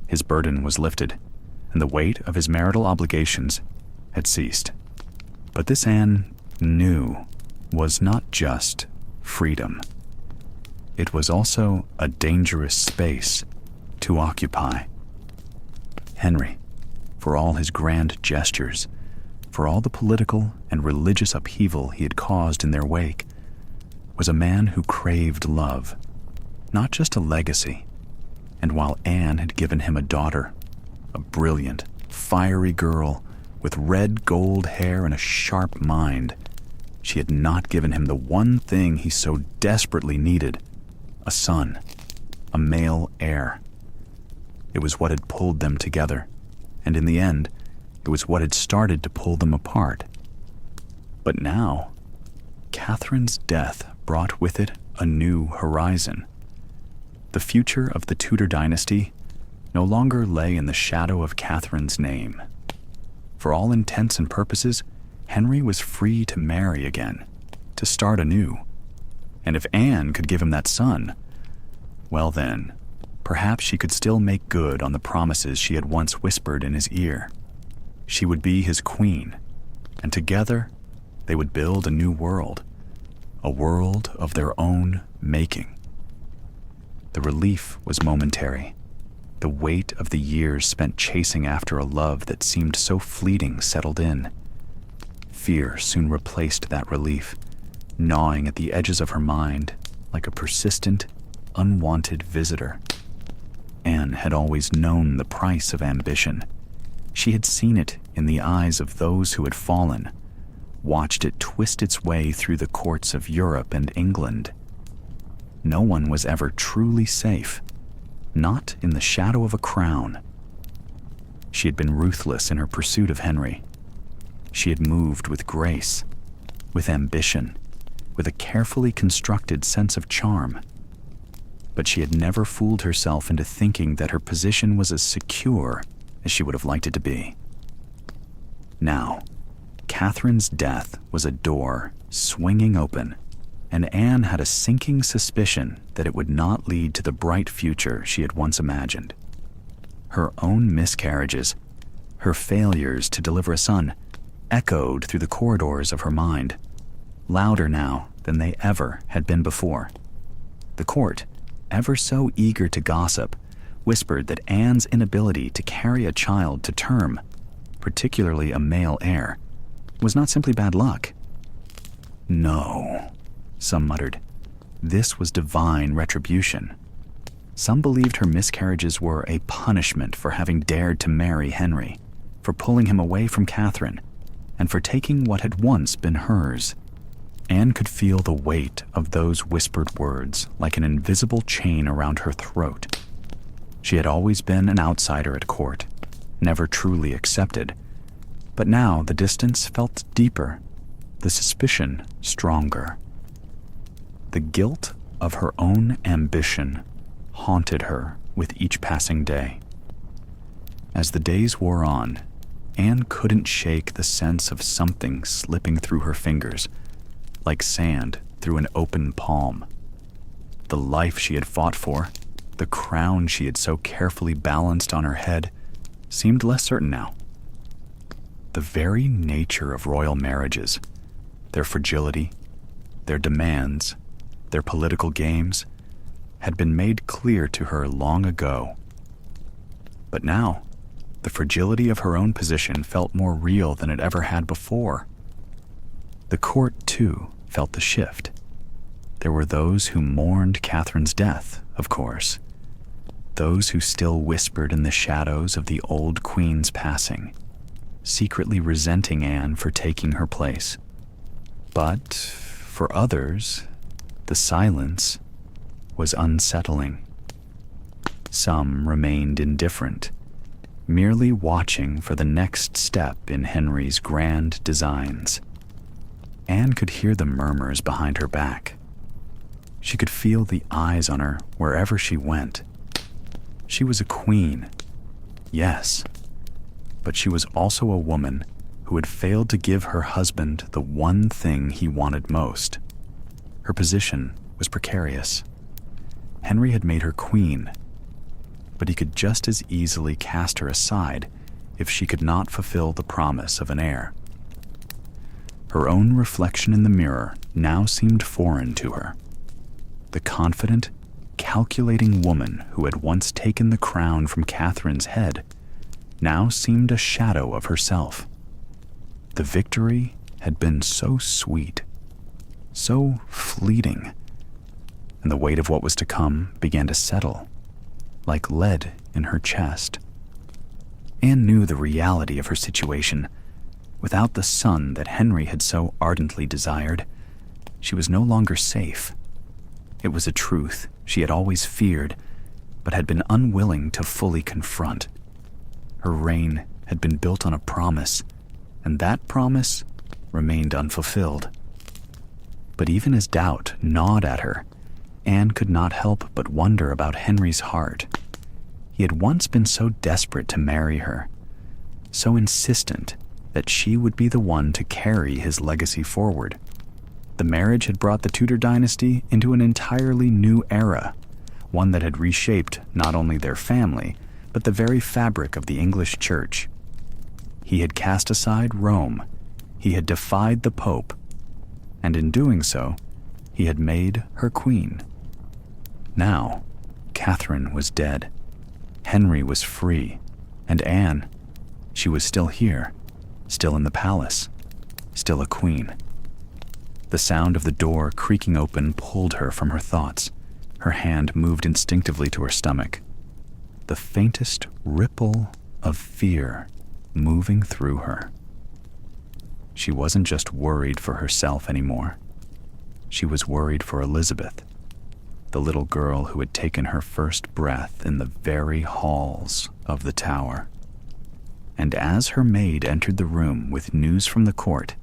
His burden was lifted, and the weight of his marital obligations had ceased. But this Anne knew was not just freedom. It was also a dangerous space to occupy. Henry, for all his grand gestures, for all the political and religious upheaval he had caused in their wake, was a man who craved love, not just a legacy. And while Anne had given him a daughter, a brilliant, fiery girl with red gold hair and a sharp mind, she had not given him the one thing he so desperately needed, a son, a male heir. It was what had pulled them together, and in the end, it was what had started to pull them apart. But now, Catherine's death brought with it a new horizon. The future of the Tudor dynasty no longer lay in the shadow of Catherine's name. For all intents and purposes, Henry was free to marry again, to start anew. And if Anne could give him that son, well then, perhaps she could still make good on the promises she had once whispered in his ear. She would be his queen, and together they would build a new world, a world of their own making. The relief was momentary. The weight of the years spent chasing after a love that seemed so fleeting settled in. Fear soon replaced that relief, gnawing at the edges of her mind like a persistent, unwanted visitor. Anne had always known the price of ambition. She had seen it in the eyes of those who had fallen, watched it twist its way through the courts of Europe and England. No one was ever truly safe, not in the shadow of a crown. She had been ruthless in her pursuit of Henry. She had moved with grace, with ambition, with a carefully constructed sense of charm. But she had never fooled herself into thinking that her position was as secure as she would have liked it to be. Now, Catherine's death was a door swinging open, and Anne had a sinking suspicion that it would not lead to the bright future she had once imagined. Her own miscarriages, her failures to deliver a son, echoed through the corridors of her mind, louder now than they ever had been before. The court, ever so eager to gossip, whispered that Anne's inability to carry a child to term, particularly a male heir, was not simply bad luck. No, some muttered, this was divine retribution. Some believed her miscarriages were a punishment for having dared to marry Henry, for pulling him away from Catherine, and for taking what had once been hers. Anne could feel the weight of those whispered words like an invisible chain around her throat. She had always been an outsider at court, never truly accepted, but now the distance felt deeper, the suspicion stronger. The guilt of her own ambition haunted her with each passing day. As the days wore on, Anne couldn't shake the sense of something slipping through her fingers, like sand through an open palm. The life she had fought for, the crown she had so carefully balanced on her head, seemed less certain now. The very nature of royal marriages, their fragility, their demands, their political games, had been made clear to her long ago. But now, the fragility of her own position felt more real than it ever had before. The court, too, felt the shift. There were those who mourned Catherine's death, of course, those who still whispered in the shadows of the old queen's passing, secretly resenting Anne for taking her place. But for others, the silence was unsettling. Some remained indifferent, merely watching for the next step in Henry's grand designs. Anne could hear the murmurs behind her back. She could feel the eyes on her wherever she went. She was a queen, yes, but she was also a woman who had failed to give her husband the one thing he wanted most. Her position was precarious. Henry had made her queen, but he could just as easily cast her aside if she could not fulfill the promise of an heir. Her own reflection in the mirror now seemed foreign to her. The confident, calculating woman who had once taken the crown from Catherine's head now seemed a shadow of herself. The victory had been so sweet, so fleeting, and the weight of what was to come began to settle, like lead in her chest. Anne knew the reality of her situation. Without the son that Henry had so ardently desired, she was no longer safe. It was a truth she had always feared, but had been unwilling to fully confront. Her reign had been built on a promise, and that promise remained unfulfilled. But even as doubt gnawed at her, Anne could not help but wonder about Henry's heart. He had once been so desperate to marry her, so insistent that she would be the one to carry his legacy forward. The marriage had brought the Tudor dynasty into an entirely new era, one that had reshaped not only their family, but the very fabric of the English church. He had cast aside Rome, he had defied the Pope, and in doing so, he had made her queen. Now, Catherine was dead. Henry was free, and Anne, she was still here, still in the palace, still a queen. The sound of the door creaking open pulled her from her thoughts. Her hand moved instinctively to her stomach. The faintest ripple of fear moving through her. She wasn't just worried for herself anymore. She was worried for Elizabeth, the little girl who had taken her first breath in the very halls of the Tower. And as her maid entered the room with news from the court,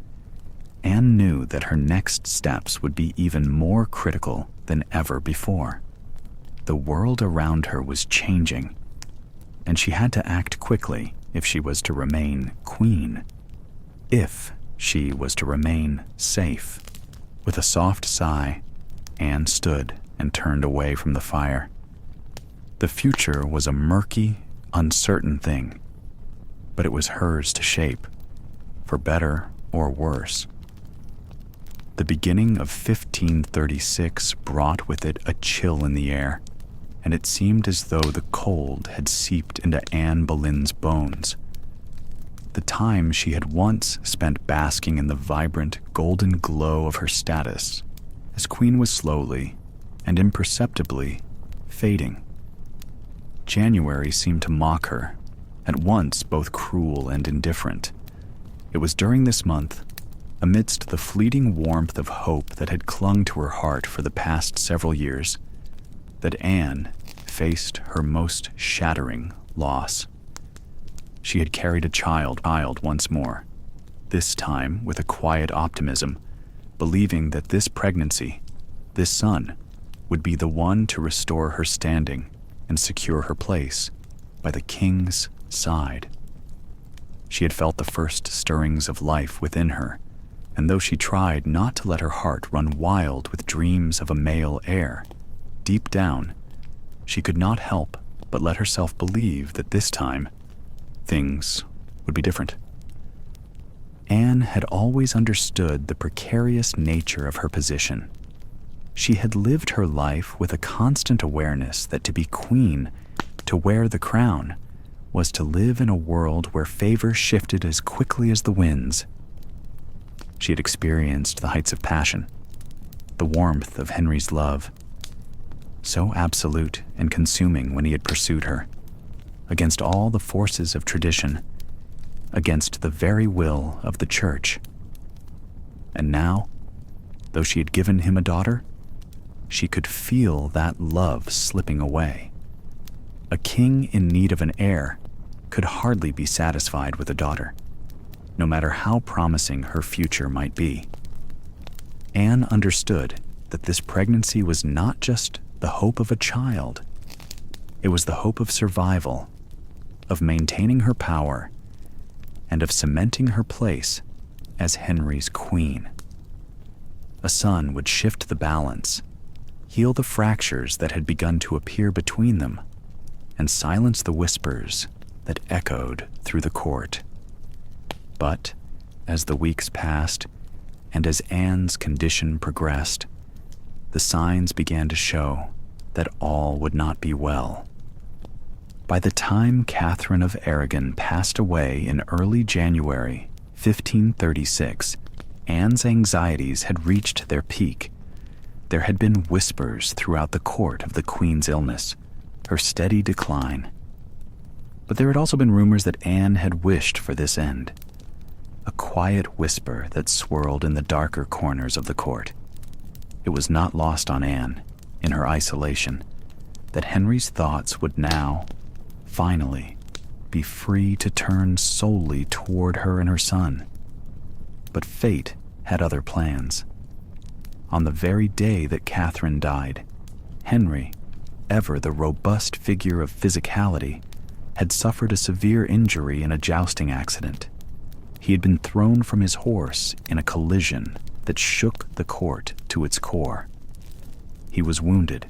Anne knew that her next steps would be even more critical than ever before. The world around her was changing, and she had to act quickly if she was to remain queen, if she was to remain safe. With a soft sigh, Anne stood and turned away from the fire. The future was a murky, uncertain thing, but it was hers to shape, for better or worse. The beginning of 1536 brought with it a chill in the air, and it seemed as though the cold had seeped into Anne Boleyn's bones. The time she had once spent basking in the vibrant, golden glow of her status as queen was slowly and imperceptibly fading. January seemed to mock her, at once both cruel and indifferent. It was during this month, amidst the fleeting warmth of hope that had clung to her heart for the past several years, that Anne faced her most shattering loss. She had carried a child once more, this time with a quiet optimism, believing that this pregnancy, this son, would be the one to restore her standing and secure her place by the king's side. She had felt the first stirrings of life within her, and though she tried not to let her heart run wild with dreams of a male heir, deep down, she could not help but let herself believe that this time, things would be different. Anne had always understood the precarious nature of her position. She had lived her life with a constant awareness that to be queen, to wear the crown, was to live in a world where favor shifted as quickly as the winds. She had experienced the heights of passion, the warmth of Henry's love, so absolute and consuming when he had pursued her, against all the forces of tradition, against the very will of the church. And now, though she had given him a daughter, she could feel that love slipping away. A king in need of an heir could hardly be satisfied with a daughter, no matter how promising her future might be. Anne understood that this pregnancy was not just the hope of a child. It was the hope of survival, of maintaining her power, and of cementing her place as Henry's queen. A son would shift the balance, heal the fractures that had begun to appear between them, and silence the whispers that echoed through the court. But as the weeks passed, and as Anne's condition progressed, the signs began to show that all would not be well. By the time Catherine of Aragon passed away in early January 1536, Anne's anxieties had reached their peak. There had been whispers throughout the court of the Queen's illness, her steady decline. But there had also been rumors that Anne had wished for this end, a quiet whisper that swirled in the darker corners of the court. It was not lost on Anne, in her isolation, that Henry's thoughts would now, finally, be free to turn solely toward her and her son. But fate had other plans. On the very day that Catherine died, Henry, ever the robust figure of physicality, had suffered a severe injury in a jousting accident. He had been thrown from his horse in a collision that shook the court to its core. He was wounded,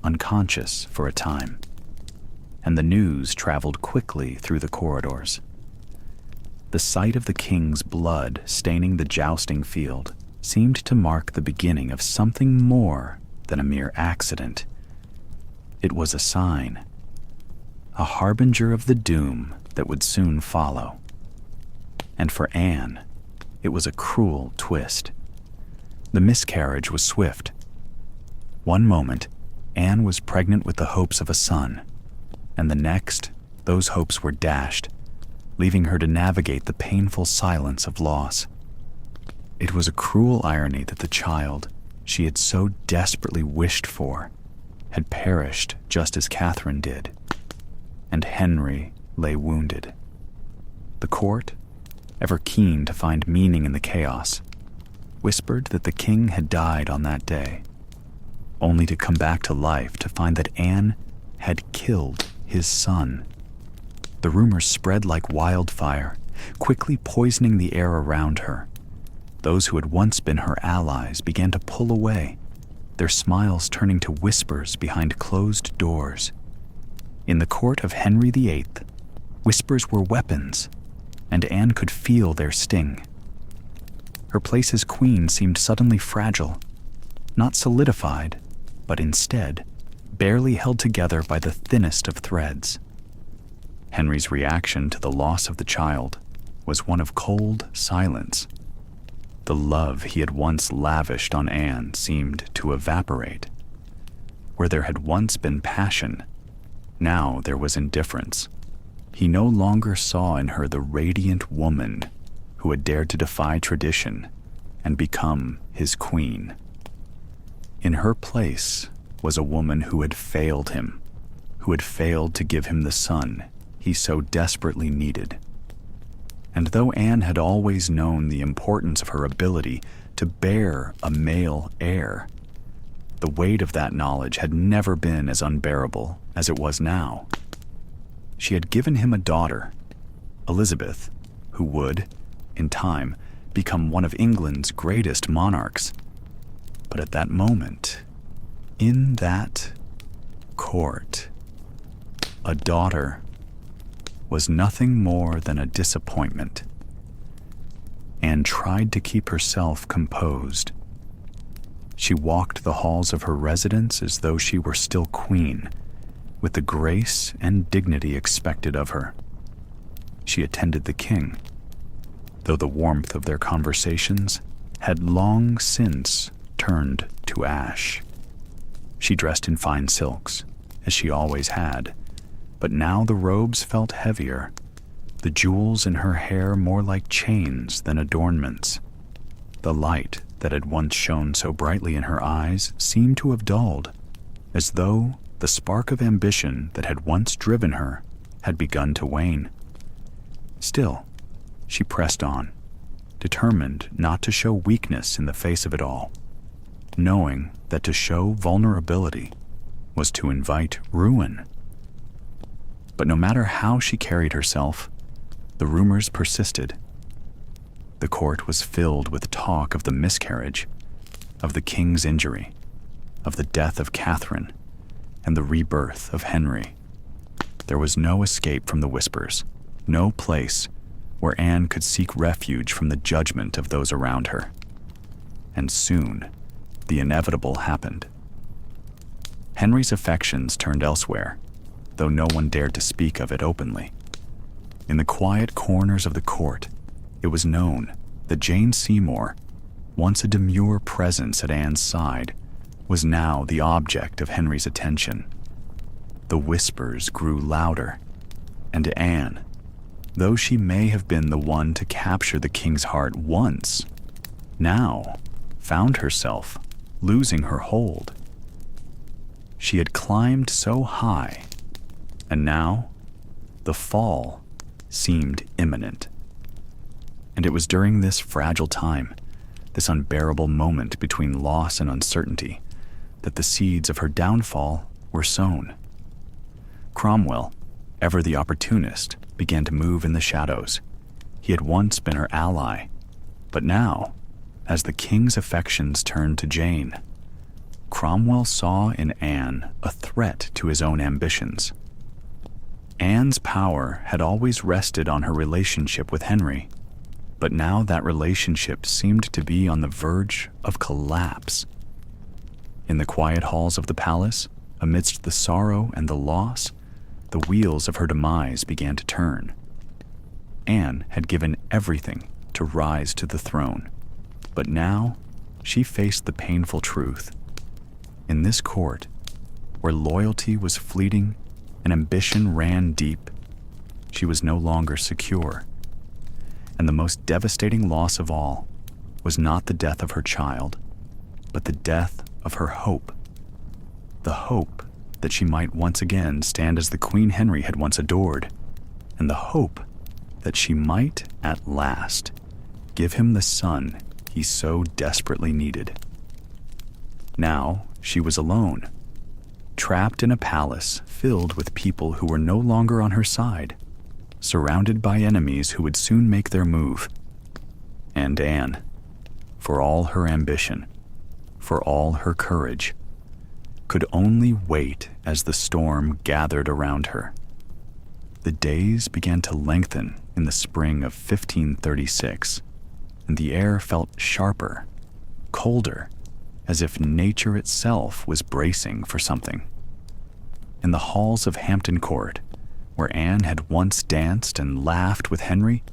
unconscious for a time, and the news traveled quickly through the corridors. The sight of the king's blood staining the jousting field seemed to mark the beginning of something more than a mere accident. It was a sign, a harbinger of the doom that would soon follow. And for Anne, it was a cruel twist. The miscarriage was swift. One moment, Anne was pregnant with the hopes of a son, and the next, those hopes were dashed, leaving her to navigate the painful silence of loss. It was a cruel irony that the child she had so desperately wished for had perished just as Catherine did, and Henry lay wounded. The court, ever keen to find meaning in the chaos, whispered that the king had died on that day, only to come back to life to find that Anne had killed his son. The rumors spread like wildfire, quickly poisoning the air around her. Those who had once been her allies began to pull away, their smiles turning to whispers behind closed doors. In the court of Henry VIII, whispers were weapons, and Anne could feel their sting. Her place as queen seemed suddenly fragile, not solidified, but instead barely held together by the thinnest of threads. Henry's reaction to the loss of the child was one of cold silence. The love he had once lavished on Anne seemed to evaporate. Where there had once been passion, Now there was indifference. He no longer saw in her the radiant woman who had dared to defy tradition and become his queen. In her place was a woman who had failed him, who had failed to give him the son he so desperately needed. And though Anne had always known the importance of her ability to bear a male heir, the weight of that knowledge had never been as unbearable as it was now. She had given him a daughter, Elizabeth, who would, in time, become one of England's greatest monarchs. But at that moment, in that court, a daughter was nothing more than a disappointment. Anne tried to keep herself composed. She walked the halls of her residence as though she were still queen, with the grace and dignity expected of her. She attended the king, though the warmth of their conversations had long since turned to ash. She dressed in fine silks, as she always had, but now the robes felt heavier, the jewels in her hair more like chains than adornments. The light that had once shone so brightly in her eyes seemed to have dulled, as though the spark of ambition that had once driven her had begun to wane. Still, she pressed on, determined not to show weakness in the face of it all, knowing that to show vulnerability was to invite ruin. But no matter how she carried herself, the rumors persisted. The court was filled with talk of the miscarriage, of the king's injury, of the death of Catherine, and the rebirth of Henry. There was no escape from the whispers, no place where Anne could seek refuge from the judgment of those around her. And soon, the inevitable happened. Henry's affections turned elsewhere, though no one dared to speak of it openly. In the quiet corners of the court, it was known that Jane Seymour, once a demure presence at Anne's side, was now the object of Henry's attention. The whispers grew louder, and Anne, though she may have been the one to capture the king's heart once, now found herself losing her hold. She had climbed so high, and now the fall seemed imminent. And it was during this fragile time, this unbearable moment between loss and uncertainty, that the seeds of her downfall were sown. Cromwell, ever the opportunist, began to move in the shadows. He had once been her ally, but now, as the king's affections turned to Jane, Cromwell saw in Anne a threat to his own ambitions. Anne's power had always rested on her relationship with Henry, but now that relationship seemed to be on the verge of collapse. In the quiet halls of the palace, amidst the sorrow and the loss, the wheels of her demise began to turn. Anne had given everything to rise to the throne, but now she faced the painful truth. In this court, where loyalty was fleeting and ambition ran deep, she was no longer secure. And the most devastating loss of all was not the death of her child, but the death of her hope. The hope that she might once again stand as the Queen Henry had once adored, and the hope that she might, at last, give him the son he so desperately needed. Now she was alone, trapped in a palace filled with people who were no longer on her side, surrounded by enemies who would soon make their move. And Anne, for all her ambition, for all her courage, could only wait as the storm gathered around her. The days began to lengthen in the spring of 1536, and the air felt sharper, colder, as if nature itself was bracing for something. In the halls of Hampton Court, where Anne had once danced and laughed with Henry,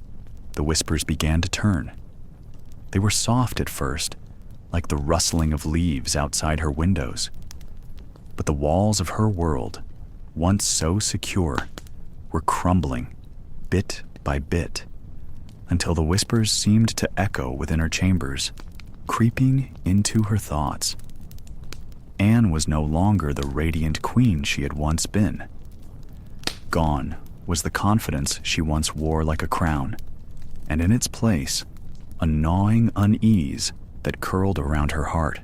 the whispers began to turn. They were soft at first, like the rustling of leaves outside her windows. But the walls of her world, once so secure, were crumbling, bit by bit, until the whispers seemed to echo within her chambers, creeping into her thoughts. Anne was no longer the radiant queen she had once been. Gone was the confidence she once wore like a crown, and in its place, a gnawing unease that curled around her heart.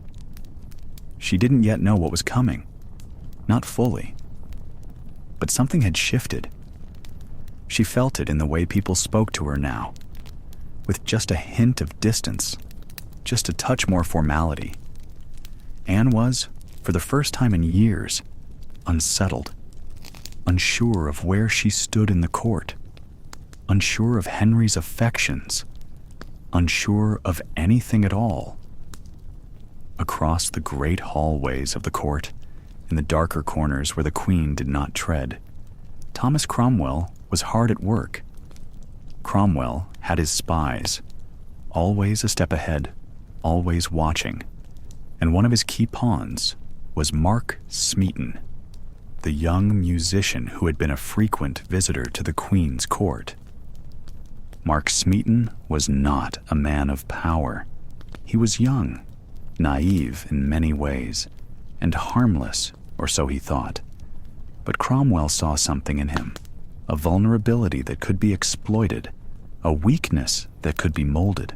She didn't yet know what was coming, not fully, but something had shifted. She felt it in the way people spoke to her now, with just a hint of distance, just a touch more formality. Anne was, for the first time in years, unsettled, unsure of where she stood in the court, unsure of Henry's affections, unsure of anything at all. Across the great hallways of the court, in the darker corners where the Queen did not tread, Thomas Cromwell was hard at work. Cromwell had his spies, always a step ahead, always watching, and one of his key pawns was Mark Smeaton, the young musician who had been a frequent visitor to the Queen's court. Mark Smeaton was not a man of power. He was young, naive in many ways, and harmless, or so he thought. But Cromwell saw something in him, a vulnerability that could be exploited, a weakness that could be molded.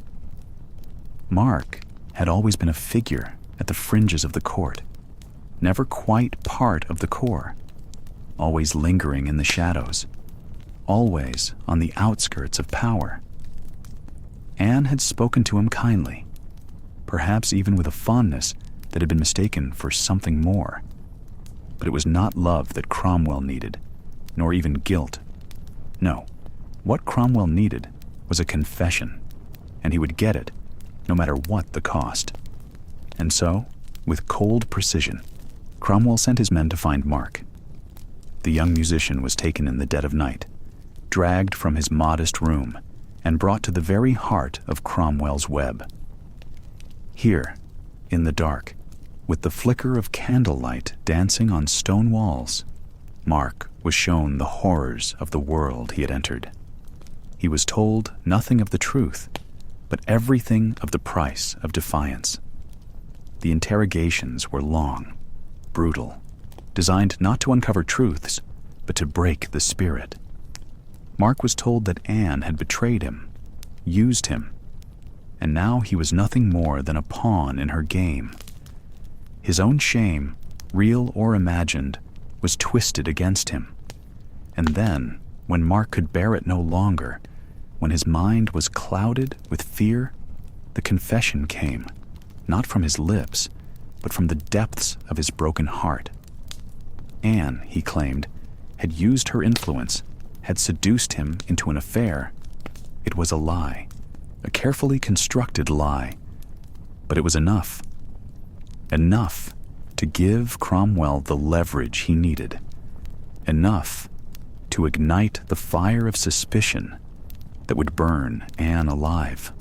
Mark had always been a figure at the fringes of the court, never quite part of the core, always lingering in the shadows, always on the outskirts of power. Anne had spoken to him kindly, perhaps even with a fondness that had been mistaken for something more. But it was not love that Cromwell needed, nor even guilt. No, what Cromwell needed was a confession, and he would get it, no matter what the cost. And so, with cold precision, Cromwell sent his men to find Mark. The young musician was taken in the dead of night, dragged from his modest room, and brought to the very heart of Cromwell's web. Here, in the dark, with the flicker of candlelight dancing on stone walls, Mark was shown the horrors of the world he had entered. He was told nothing of the truth, but everything of the price of defiance. The interrogations were long, brutal, designed not to uncover truths, but to break the spirit. Mark was told that Anne had betrayed him, used him, and now he was nothing more than a pawn in her game. His own shame, real or imagined, was twisted against him. And then, when Mark could bear it no longer, when his mind was clouded with fear, the confession came, not from his lips, but from the depths of his broken heart. Anne, he claimed, had used her influence, had seduced him into an affair. It was a lie, a carefully constructed lie, but it was enough. Enough to give Cromwell the leverage he needed. Enough to ignite the fire of suspicion that would burn Anne alive.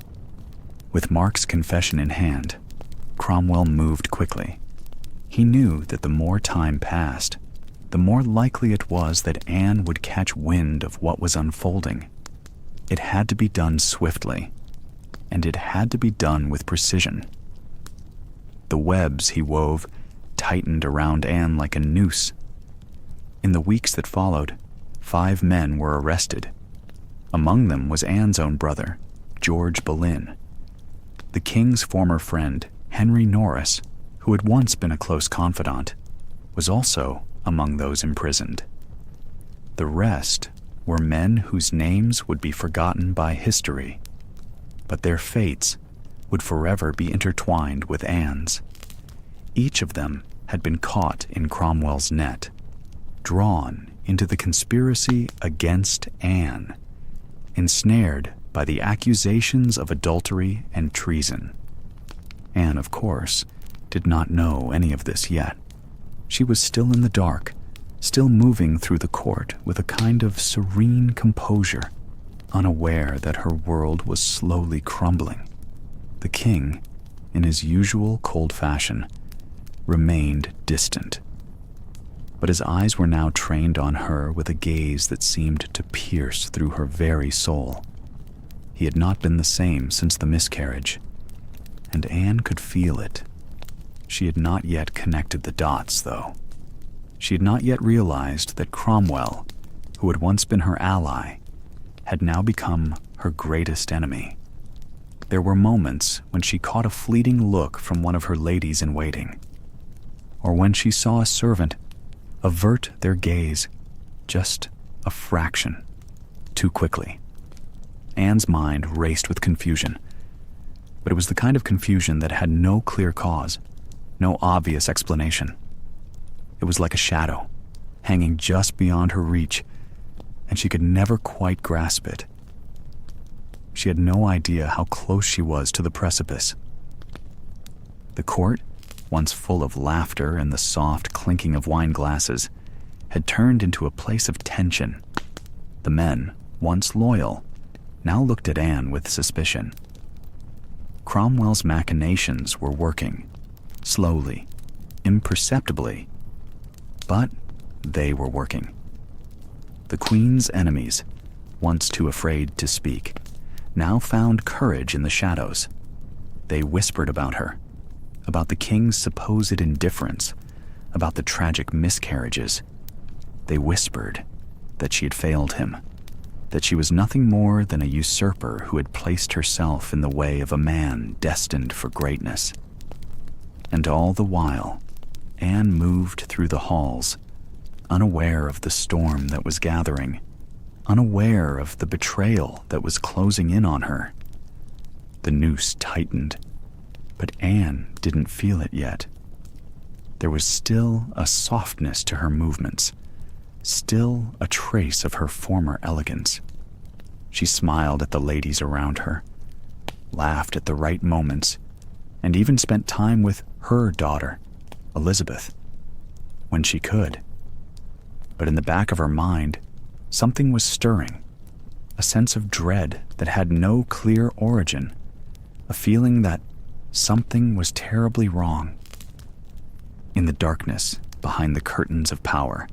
With Mark's confession in hand, Cromwell moved quickly. He knew that the more time passed, the more likely it was that Anne would catch wind of what was unfolding. It had to be done swiftly, and it had to be done with precision. The webs he wove tightened around Anne like a noose. In the weeks that followed, 5 men were arrested. Among them was Anne's own brother, George Boleyn. The king's former friend, Henry Norris, who had once been a close confidant, was also among those imprisoned. The rest were men whose names would be forgotten by history, but their fates would forever be intertwined with Anne's. Each of them had been caught in Cromwell's net, drawn into the conspiracy against Anne, ensnared by the accusations of adultery and treason. Anne, of course, did not know any of this yet. She was still in the dark, still moving through the court with a kind of serene composure, unaware that her world was slowly crumbling. The king, in his usual cold fashion, remained distant. but his eyes were now trained on her with a gaze that seemed to pierce through her very soul. He had not been the same since the miscarriage, and Anne could feel it. She had not yet connected the dots, though. She had not yet realized that Cromwell, who had once been her ally, had now become her greatest enemy. There were moments when she caught a fleeting look from one of her ladies-in-waiting, or when she saw a servant avert their gaze just a fraction too quickly. Anne's mind raced with confusion, but it was the kind of confusion that had no clear cause, no obvious explanation. It was like a shadow, hanging just beyond her reach, and she could never quite grasp it. She had no idea how close she was to the precipice. The court, once full of laughter and the soft clinking of wine glasses, had turned into a place of tension. The men, once loyal, now looked at Anne with suspicion. Cromwell's machinations were working, slowly, imperceptibly, but they were working. The Queen's enemies, once too afraid to speak, now found courage in the shadows. They whispered about her, about the king's supposed indifference, about the tragic miscarriages. They whispered that she had failed him, that she was nothing more than a usurper who had placed herself in the way of a man destined for greatness. And all the while, Anne moved through the halls, unaware of the storm that was gathering, unaware of the betrayal that was closing in on her. The noose tightened, but Anne didn't feel it yet. There was still a softness to her movements, still a trace of her former elegance. She smiled at the ladies around her, laughed at the right moments, and even spent time with her daughter, Elizabeth, when she could. But in the back of her mind, something was stirring, a sense of dread that had no clear origin, a feeling that something was terribly wrong. In the darkness, behind the curtains of power,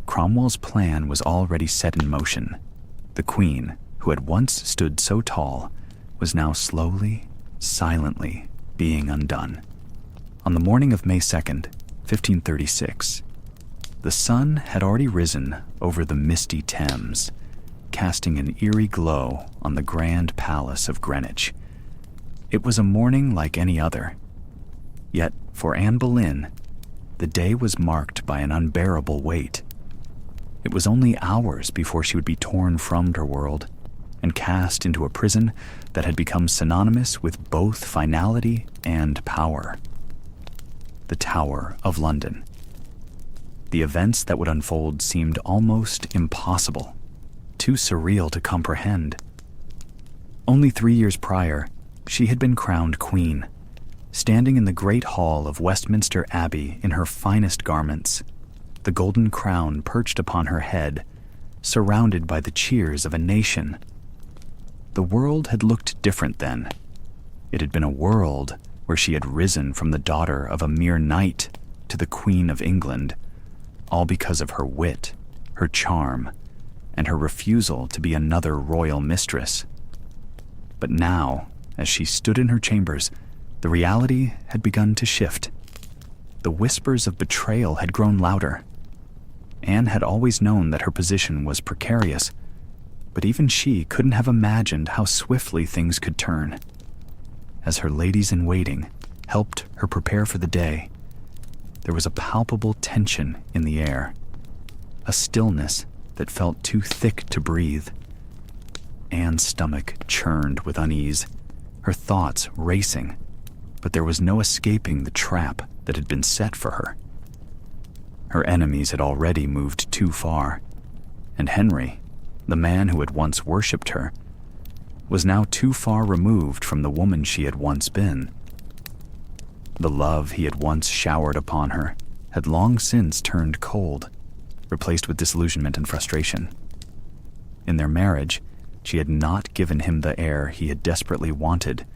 Cromwell's plan was already set in motion. The Queen, who had once stood so tall, was now slowly, silently being undone. On the morning of May 2nd, 1536, the sun had already risen over the misty Thames, casting an eerie glow on the grand palace of Greenwich. It was a morning like any other. Yet, for Anne Boleyn, the day was marked by an unbearable weight. It was only hours before she would be torn from her world and cast into a prison that had become synonymous with both finality and power. The Tower of London. The events that would unfold seemed almost impossible, too surreal to comprehend. Only 3 years prior, she had been crowned queen, standing in the great hall of Westminster Abbey in her finest garments, the golden crown perched upon her head, surrounded by the cheers of a nation. The world had looked different then. It had been a world where she had risen from the daughter of a mere knight to the Queen of England, all because of her wit, her charm, and her refusal to be another royal mistress. But now, as she stood in her chambers, the reality had begun to shift. The whispers of betrayal had grown louder. Anne had always known that her position was precarious, but even she couldn't have imagined how swiftly things could turn. As her ladies-in-waiting helped her prepare for the day, there was a palpable tension in the air, a stillness that felt too thick to breathe. Anne's stomach churned with unease, her thoughts racing, but there was no escaping the trap that had been set for her. Her enemies had already moved too far, and Henry, the man who had once worshipped her, was now too far removed from the woman she had once been. The love he had once showered upon her had long since turned cold, replaced with disillusionment and frustration. In their marriage, she had not given him the heir he had desperately wanted,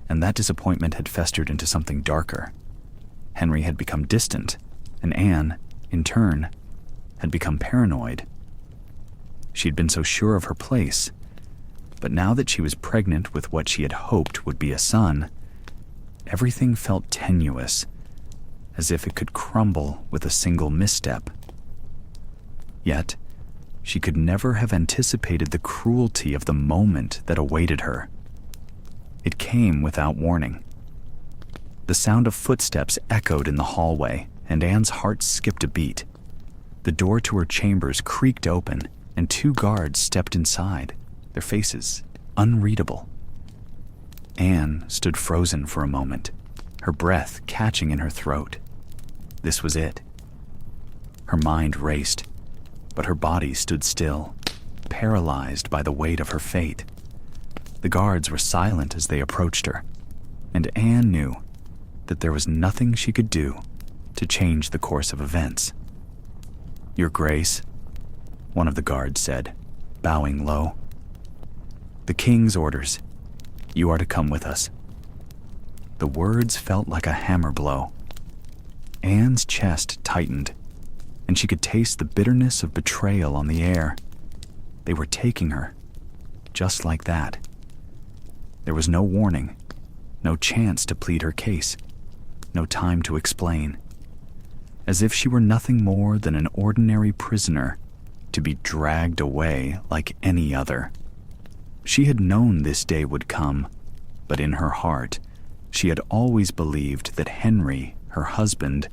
and that disappointment had festered into something darker. Henry had become distant, and Anne, in turn, had become paranoid. She'd been so sure of her place, but now that she was pregnant with what she had hoped would be a son, everything felt tenuous, as if it could crumble with a single misstep. Yet, she could never have anticipated the cruelty of the moment that awaited her. It came without warning. The sound of footsteps echoed in the hallway, and Anne's heart skipped a beat. The door to her chambers creaked open, and 2 guards stepped inside, their faces unreadable. Anne stood frozen for a moment, her breath catching in her throat. This was it. Her mind raced, but her body stood still, paralyzed by the weight of her fate. The guards were silent as they approached her, and Anne knew that there was nothing she could do to change the course of events. "Your Grace," one of the guards said, bowing low. "The king's orders. You are to come with us." The words felt like a hammer blow. Anne's chest tightened, and she could taste the bitterness of betrayal on the air. They were taking her, just like that. There was no warning, no chance to plead her case, no time to explain. As if she were nothing more than an ordinary prisoner, to be dragged away like any other. She had known this day would come, but in her heart, she had always believed that Henry, her husband,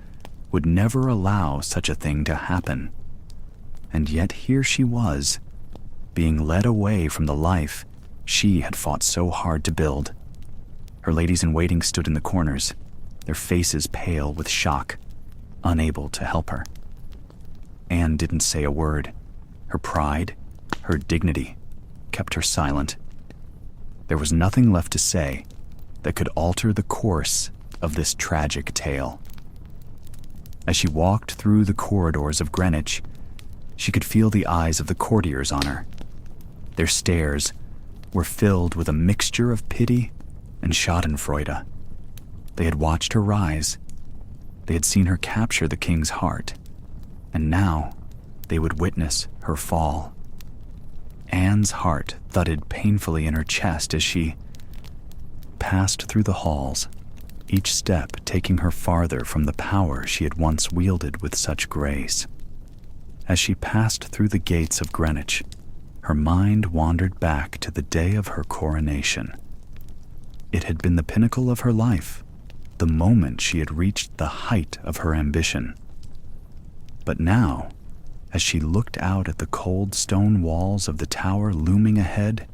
would never allow such a thing to happen. And yet here she was, being led away from the life she had fought so hard to build. Her ladies-in-waiting stood in the corners, their faces pale with shock, unable to help her. Anne didn't say a word. Her pride, her dignity, kept her silent. There was nothing left to say that could alter the course of this tragic tale. As she walked through the corridors of Greenwich, she could feel the eyes of the courtiers on her. Their stares were filled with a mixture of pity and schadenfreude. They had watched her rise. They had seen her capture the king's heart, and now they would witness her fall. Anne's heart thudded painfully in her chest as she passed through the halls, each step taking her farther from the power she had once wielded with such grace. As she passed through the gates of Greenwich, her mind wandered back to the day of her coronation. It had been the pinnacle of her life, the moment she had reached the height of her ambition. But now, as she looked out at the cold stone walls of the tower looming ahead,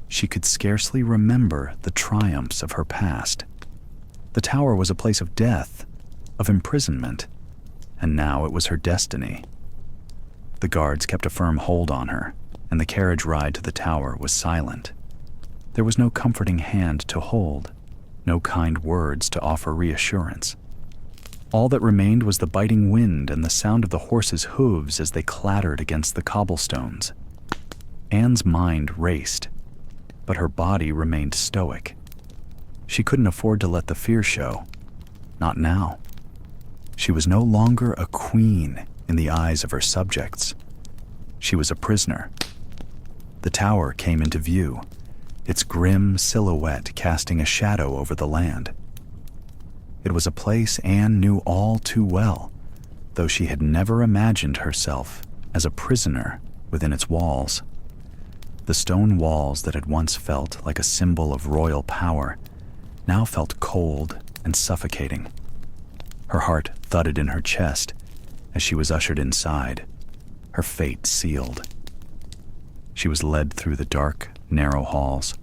she could scarcely remember the triumphs of her past. The tower was a place of death, of imprisonment, and now it was her destiny. The guards kept a firm hold on her, and the carriage ride to the tower was silent. There was no comforting hand to hold, no kind words to offer reassurance. All that remained was the biting wind and the sound of the horses' hooves as they clattered against the cobblestones. Anne's mind raced, but her body remained stoic. She couldn't afford to let the fear show. Not now. She was no longer a queen in the eyes of her subjects. She was a prisoner. The tower came into view, its grim silhouette casting a shadow over the land. It was a place Anne knew all too well, though she had never imagined herself as a prisoner within its walls. The stone walls that had once felt like a symbol of royal power now felt cold and suffocating. Her heart thudded in her chest as she was ushered inside, her fate sealed. She was led through the dark, narrow halls,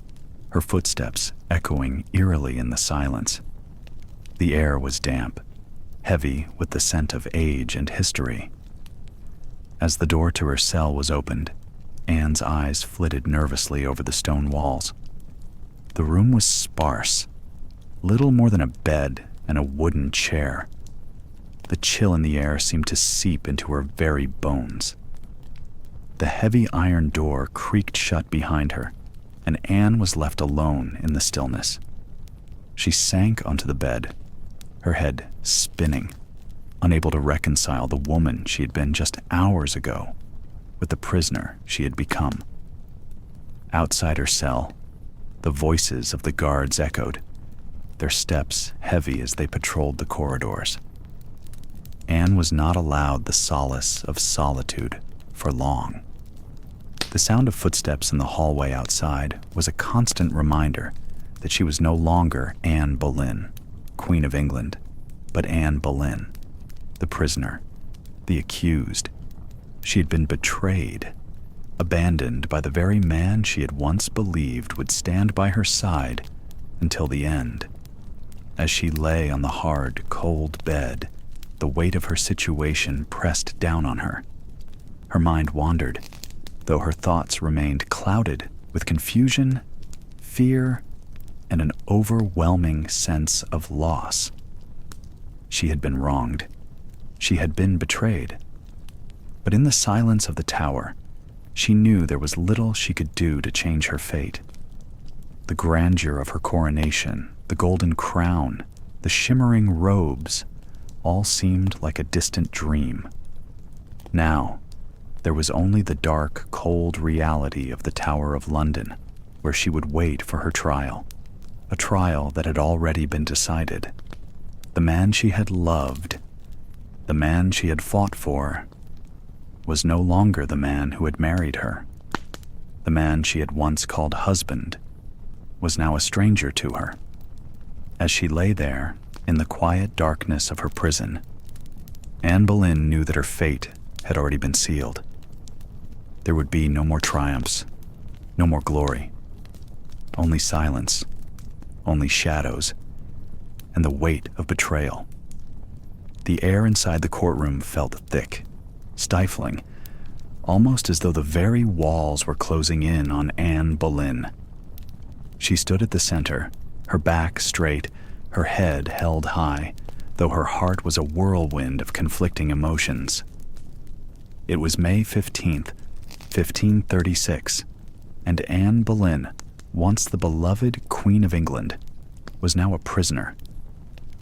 her footsteps echoing eerily in the silence. The air was damp, heavy with the scent of age and history. As the door to her cell was opened, Anne's eyes flitted nervously over the stone walls. The room was sparse, little more than a bed and a wooden chair. The chill in the air seemed to seep into her very bones. The heavy iron door creaked shut behind her, and Anne was left alone in the stillness. She sank onto the bed, her head spinning. unable to reconcile the woman she had been just hours ago with the prisoner she had become. Outside her cell, the voices of the guards echoed, their steps heavy as they patrolled the corridors. Anne was not allowed the solace of solitude for long. The sound of footsteps in the hallway outside was a constant reminder that she was no longer Anne Boleyn, Queen of England, but Anne Boleyn, the prisoner, the accused. She had been betrayed, abandoned by the very man she had once believed would stand by her side until the end. As she lay on the hard, cold bed, the weight of her situation pressed down on her. Her mind wandered, though her thoughts remained clouded with confusion, fear, and an overwhelming sense of loss. She had been wronged. She had been betrayed. But in the silence of the tower, she knew there was little she could do to change her fate. The grandeur of her coronation, the golden crown, the shimmering robes, all seemed like a distant dream. Now, there was only the dark, cold reality of the Tower of London, where she would wait for her trial, a trial that had already been decided. The man she had loved, the man she had fought for, was no longer the man who had married her. The man she had once called husband was now a stranger to her. As she lay there, in the quiet darkness of her prison, Anne Boleyn knew that her fate had already been sealed. There would be no more triumphs, no more glory, only silence, only shadows, and the weight of betrayal. The air inside the courtroom felt thick, stifling, almost as though the very walls were closing in on Anne Boleyn. She stood at the center, her back straight, her head held high, though her heart was a whirlwind of conflicting emotions. It was May 15th, 1536, and Anne Boleyn, once the beloved Queen of England, was now a prisoner,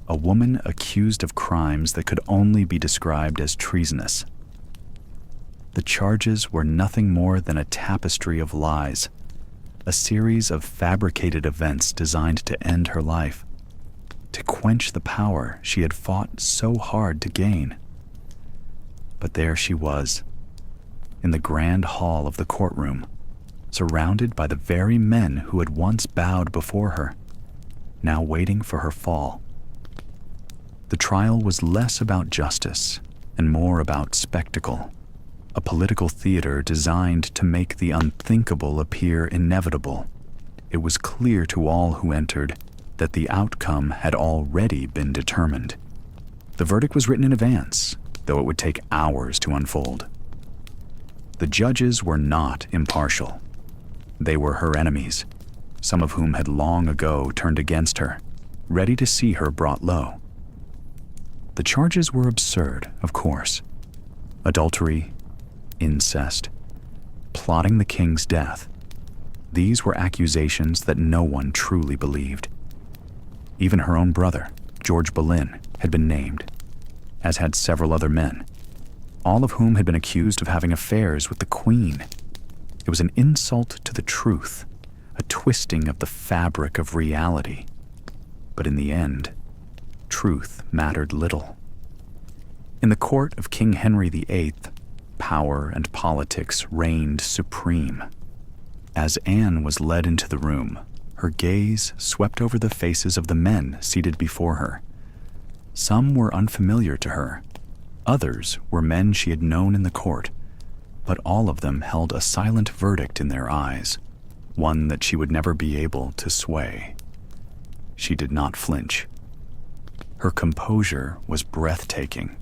a woman accused of crimes that could only be described as treasonous. The charges were nothing more than a tapestry of lies, a series of fabricated events designed to end her life, to quench the power she had fought so hard to gain. But there she was, in the grand hall of the courtroom, surrounded by the very men who had once bowed before her, now waiting for her fall. The trial was less about justice and more about spectacle, a political theater designed to make the unthinkable appear inevitable. It was clear to all who entered that the outcome had already been determined. The verdict was written in advance, though it would take hours to unfold. The judges were not impartial. They were her enemies, some of whom had long ago turned against her, ready to see her brought low. The charges were absurd, of course. Adultery, incest, plotting the king's death. These were accusations that no one truly believed. Even her own brother, George Boleyn, had been named, as had several other men, all of whom had been accused of having affairs with the Queen. It was an insult to the truth, a twisting of the fabric of reality. But in the end, truth mattered little. In the court of King Henry VIII, power and politics reigned supreme. As Anne was led into the room, her gaze swept over the faces of the men seated before her. Some were unfamiliar to her. Others were men she had known in the court, but all of them held a silent verdict in their eyes, one that she would never be able to sway. She did not flinch. Her composure was breathtaking.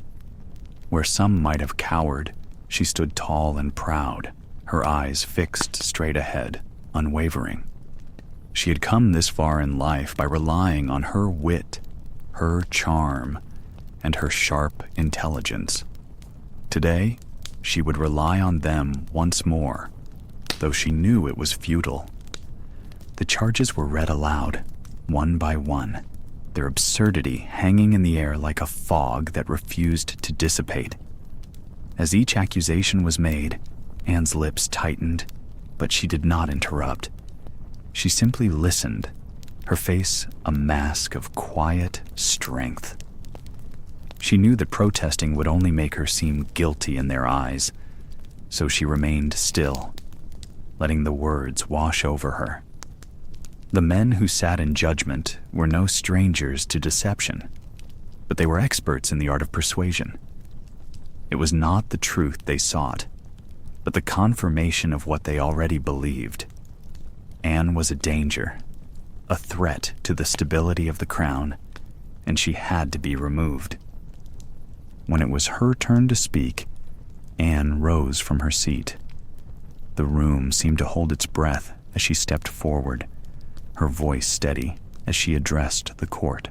Where some might have cowered, she stood tall and proud, her eyes fixed straight ahead, unwavering. She had come this far in life by relying on her wit, her charm, and her sharp intelligence. Today, she would rely on them once more, though she knew it was futile. The charges were read aloud, one by one. their absurdity hanging in the air like a fog that refused to dissipate. As each accusation was made, Anne's lips tightened, but she did not interrupt. She simply listened, her face a mask of quiet strength. She knew that protesting would only make her seem guilty in their eyes, so she remained still, letting the words wash over her. The men who sat in judgment were no strangers to deception, but they were experts in the art of persuasion. It was not the truth they sought, but the confirmation of what they already believed. Anne was a danger, a threat to the stability of the crown, and she had to be removed. When it was her turn to speak, Anne rose from her seat. The room seemed to hold its breath as she stepped forward, her voice steady as she addressed the court.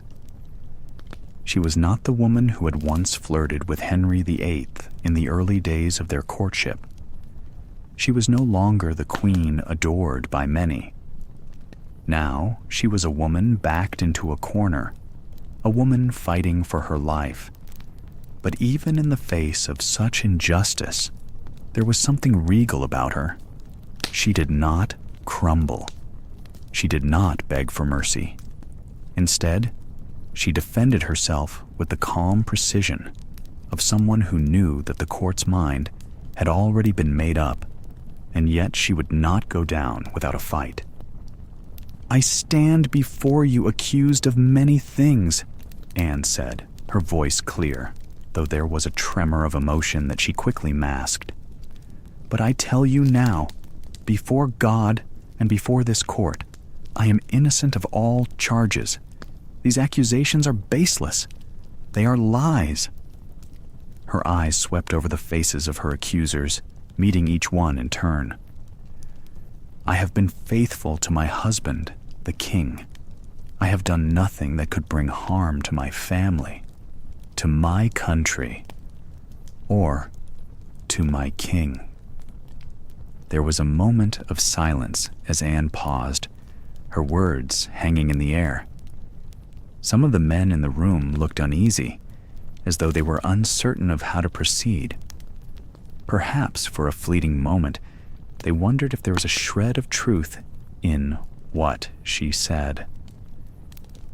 She was not the woman who had once flirted with Henry VIII in the early days of their courtship. She was no longer the queen adored by many. Now she was a woman backed into a corner, a woman fighting for her life. But even in the face of such injustice, there was something regal about her. She did not crumble. She did not beg for mercy. Instead, she defended herself with the calm precision of someone who knew that the court's mind had already been made up, and yet she would not go down without a fight. "I stand before you accused of many things," Anne said, her voice clear, though there was a tremor of emotion that she quickly masked. "But I tell you now, before God and before this court, I am innocent of all charges. These accusations are baseless. They are lies." Her eyes swept over the faces of her accusers, meeting each one in turn. "I have been faithful to my husband, the king. I have done nothing that could bring harm to my family, to my country, or to my king." There was a moment of silence as Anne paused, her words hanging in the air. Some of the men in the room looked uneasy, as though they were uncertain of how to proceed. Perhaps for a fleeting moment, they wondered if there was a shred of truth in what she said.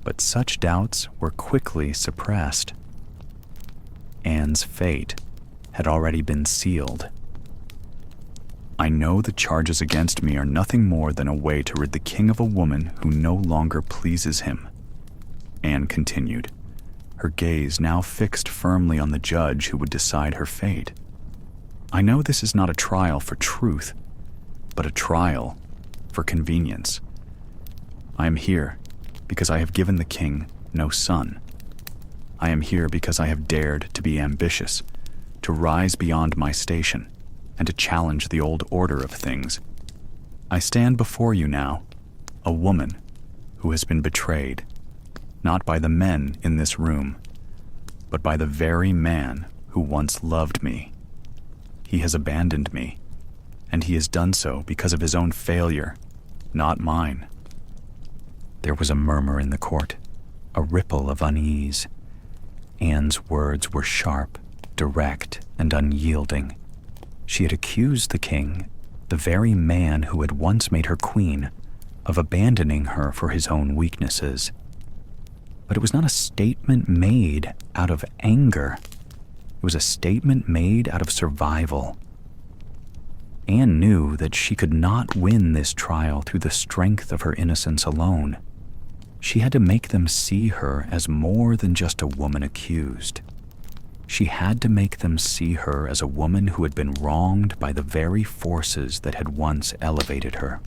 But such doubts were quickly suppressed. Anne's fate had already been sealed. "I know the charges against me are nothing more than a way to rid the king of a woman who no longer pleases him," Anne continued, her gaze now fixed firmly on the judge who would decide her fate. "I know this is not a trial for truth, but a trial for convenience. I am here because I have given the king no son. I am here because I have dared to be ambitious, to rise beyond my station, and to challenge the old order of things. I stand before you now, a woman who has been betrayed, not by the men in this room, but by the very man who once loved me. He has abandoned me, and he has done so because of his own failure, not mine." There was a murmur in the court, a ripple of unease. Anne's words were sharp, direct, and unyielding. She had accused the king, the very man who had once made her queen, of abandoning her for his own weaknesses. But it was not a statement made out of anger. It was a statement made out of survival. Anne knew that she could not win this trial through the strength of her innocence alone. She had to make them see her as more than just a woman accused. She had to make them see her as a woman who had been wronged by the very forces that had once elevated her.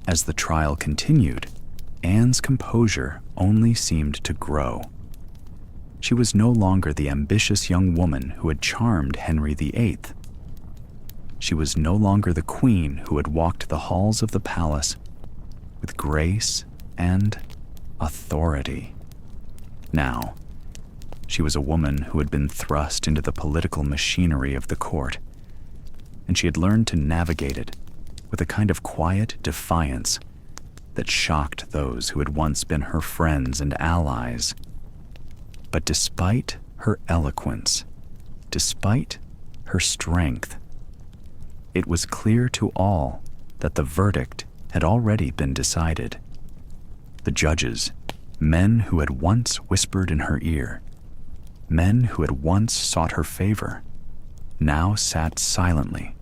As the trial continued, Anne's composure only seemed to grow. She was no longer the ambitious young woman who had charmed Henry VIII. She was no longer the queen who had walked the halls of the palace with grace and authority. Now, she was a woman who had been thrust into the political machinery of the court, and she had learned to navigate it with a kind of quiet defiance that shocked those who had once been her friends and allies. But despite her eloquence, despite her strength, it was clear to all that the verdict had already been decided. The judges, men who had once whispered in her ear, men who had once sought her favor, now sat silently,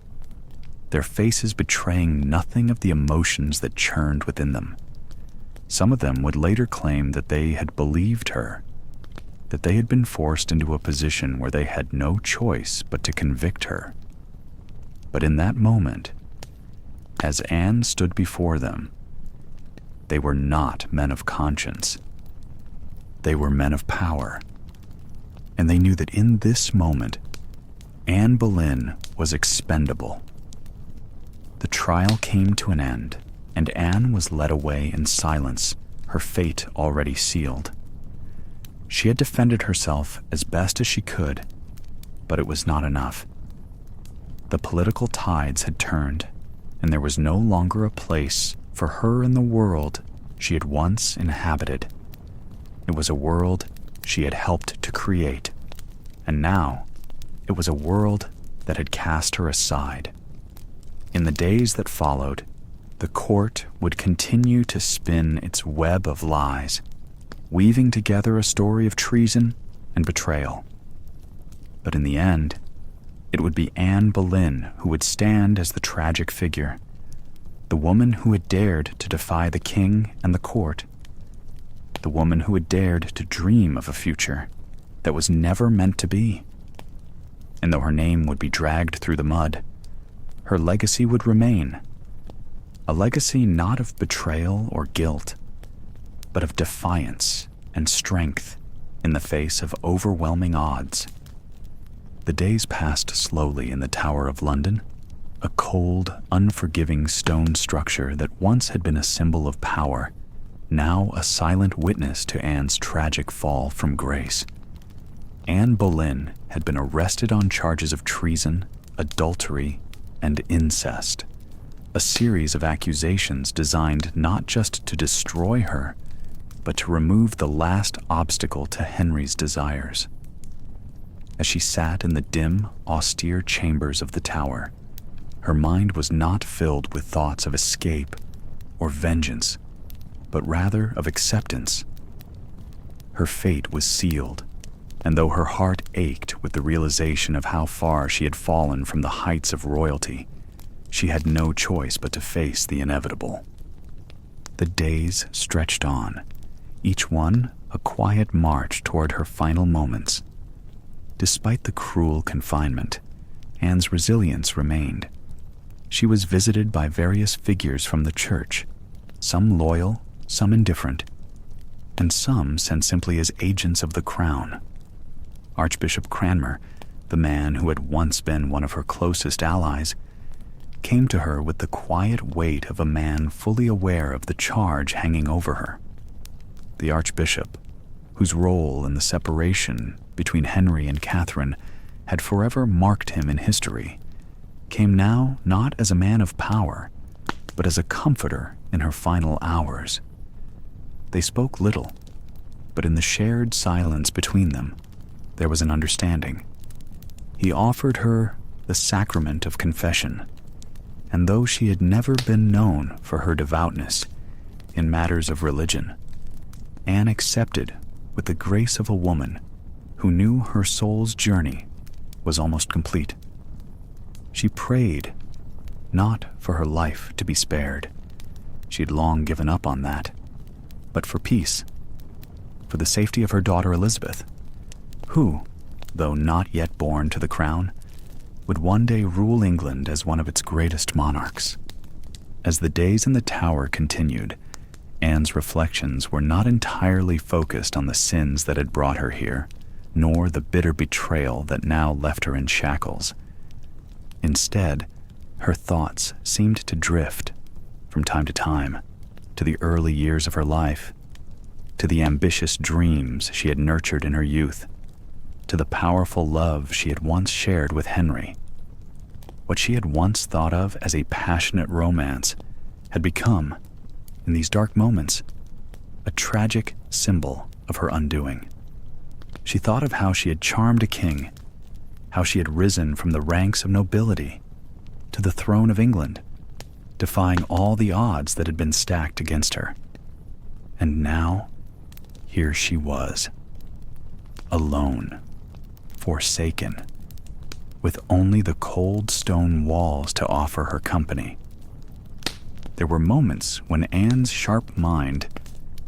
their faces betraying nothing of the emotions that churned within them. Some of them would later claim that they had believed her, that they had been forced into a position where they had no choice but to convict her. But in that moment, as Anne stood before them, they were not men of conscience. They were men of power. And they knew that in this moment, Anne Boleyn was expendable. The trial came to an end, and Anne was led away in silence, her fate already sealed. She had defended herself as best as she could, but it was not enough. The political tides had turned, and there was no longer a place for her in the world she had once inhabited. It was a world she had helped to create, and now it was a world that had cast her aside. In the days that followed, the court would continue to spin its web of lies, weaving together a story of treason and betrayal. But in the end, it would be Anne Boleyn who would stand as the tragic figure, the woman who had dared to defy the king and the court, the woman who had dared to dream of a future that was never meant to be. And though her name would be dragged through the mud, her legacy would remain, a legacy not of betrayal or guilt, but of defiance and strength in the face of overwhelming odds. The days passed slowly in the Tower of London, a cold, unforgiving stone structure that once had been a symbol of power, now a silent witness to Anne's tragic fall from grace. Anne Boleyn had been arrested on charges of treason, adultery, and incest, a series of accusations designed not just to destroy her, but to remove the last obstacle to Henry's desires. As she sat in the dim, austere chambers of the tower, her mind was not filled with thoughts of escape or vengeance, but rather of acceptance. Her fate was sealed, and though her heart ached with the realization of how far she had fallen from the heights of royalty, she had no choice but to face the inevitable. The days stretched on, each one a quiet march toward her final moments. Despite the cruel confinement, Anne's resilience remained. She was visited by various figures from the church, some loyal, some indifferent, and some sent simply as agents of the crown. Archbishop Cranmer, the man who had once been one of her closest allies, came to her with the quiet weight of a man fully aware of the charge hanging over her. The Archbishop, whose role in the separation between Henry and Catherine had forever marked him in history, came now not as a man of power, but as a comforter in her final hours. They spoke little, but in the shared silence between them, there was an understanding. He offered her the sacrament of confession, and though she had never been known for her devoutness in matters of religion, Anne accepted with the grace of a woman who knew her soul's journey was almost complete. She prayed, not for her life to be spared. She had long given up on that, but for peace, for the safety of her daughter Elizabeth, who, though not yet born to the crown, would one day rule England as one of its greatest monarchs. As the days in the Tower continued, Anne's reflections were not entirely focused on the sins that had brought her here, nor the bitter betrayal that now left her in shackles. Instead, her thoughts seemed to drift, from time to time, to the early years of her life, to the ambitious dreams she had nurtured in her youth, to the powerful love she had once shared with Henry. What she had once thought of as a passionate romance had become, in these dark moments, a tragic symbol of her undoing. She thought of how she had charmed a king, how she had risen from the ranks of nobility to the throne of England, defying all the odds that had been stacked against her. And now, here she was, alone, forsaken, with only the cold stone walls to offer her company. There were moments when Anne's sharp mind,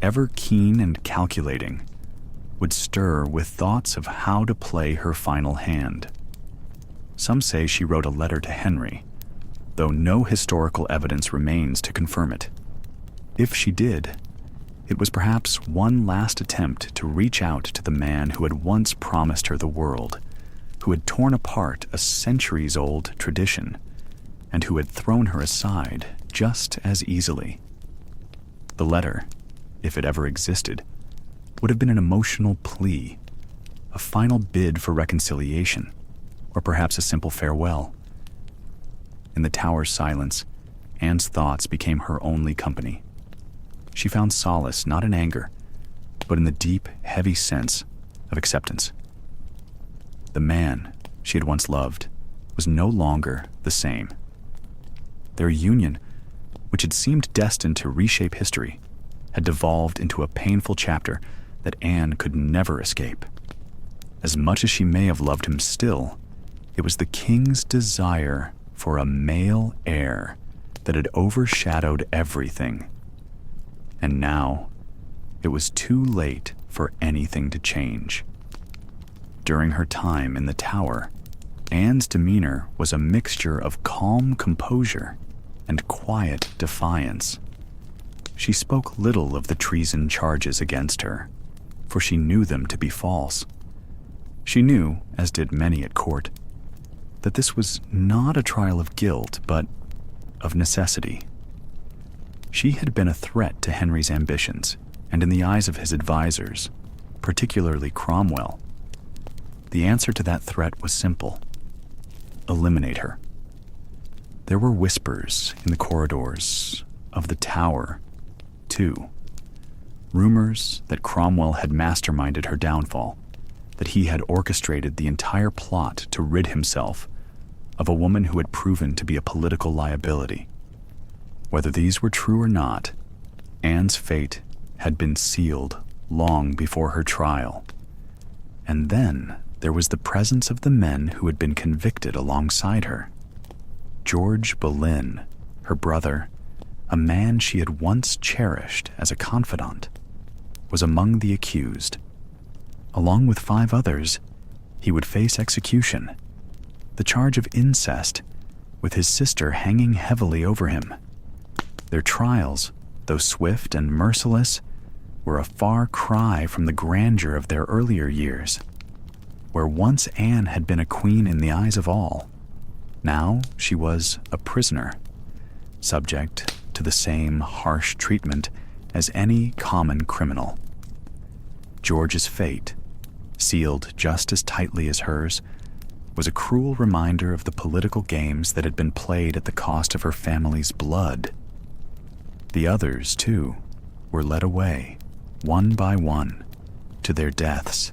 ever keen and calculating, would stir with thoughts of how to play her final hand. Some say she wrote a letter to Henry, though no historical evidence remains to confirm it. If she did, it was perhaps one last attempt to reach out to the man who had once promised her the world, who had torn apart a centuries-old tradition, and who had thrown her aside just as easily. The letter, if it ever existed, would have been an emotional plea, a final bid for reconciliation, or perhaps a simple farewell. In the tower's silence, Anne's thoughts became her only company. She found solace not in anger, but in the deep, heavy sense of acceptance. The man she had once loved was no longer the same. Their union, which had seemed destined to reshape history, had devolved into a painful chapter that Anne could never escape. As much as she may have loved him still, it was the king's desire for a male heir that had overshadowed everything. And now, it was too late for anything to change. During her time in the tower, Anne's demeanor was a mixture of calm composure and quiet defiance. She spoke little of the treason charges against her, for she knew them to be false. She knew, as did many at court, that this was not a trial of guilt, but of necessity. She had been a threat to Henry's ambitions, and in the eyes of his advisors, particularly Cromwell. The answer to that threat was simple: eliminate her. There were whispers in the corridors of the tower, too. Rumors that Cromwell had masterminded her downfall, that he had orchestrated the entire plot to rid himself of a woman who had proven to be a political liability. Whether these were true or not, Anne's fate had been sealed long before her trial. And then there was the presence of the men who had been convicted alongside her. George Boleyn, her brother, a man she had once cherished as a confidant, was among the accused. Along with 5 others, he would face execution, the charge of incest, with his sister hanging heavily over him. Their trials, though swift and merciless, were a far cry from the grandeur of their earlier years. Where once Anne had been a queen in the eyes of all, now she was a prisoner, subject to the same harsh treatment as any common criminal. George's fate, sealed just as tightly as hers, was a cruel reminder of the political games that had been played at the cost of her family's blood. The others, too, were led away, one by one, to their deaths,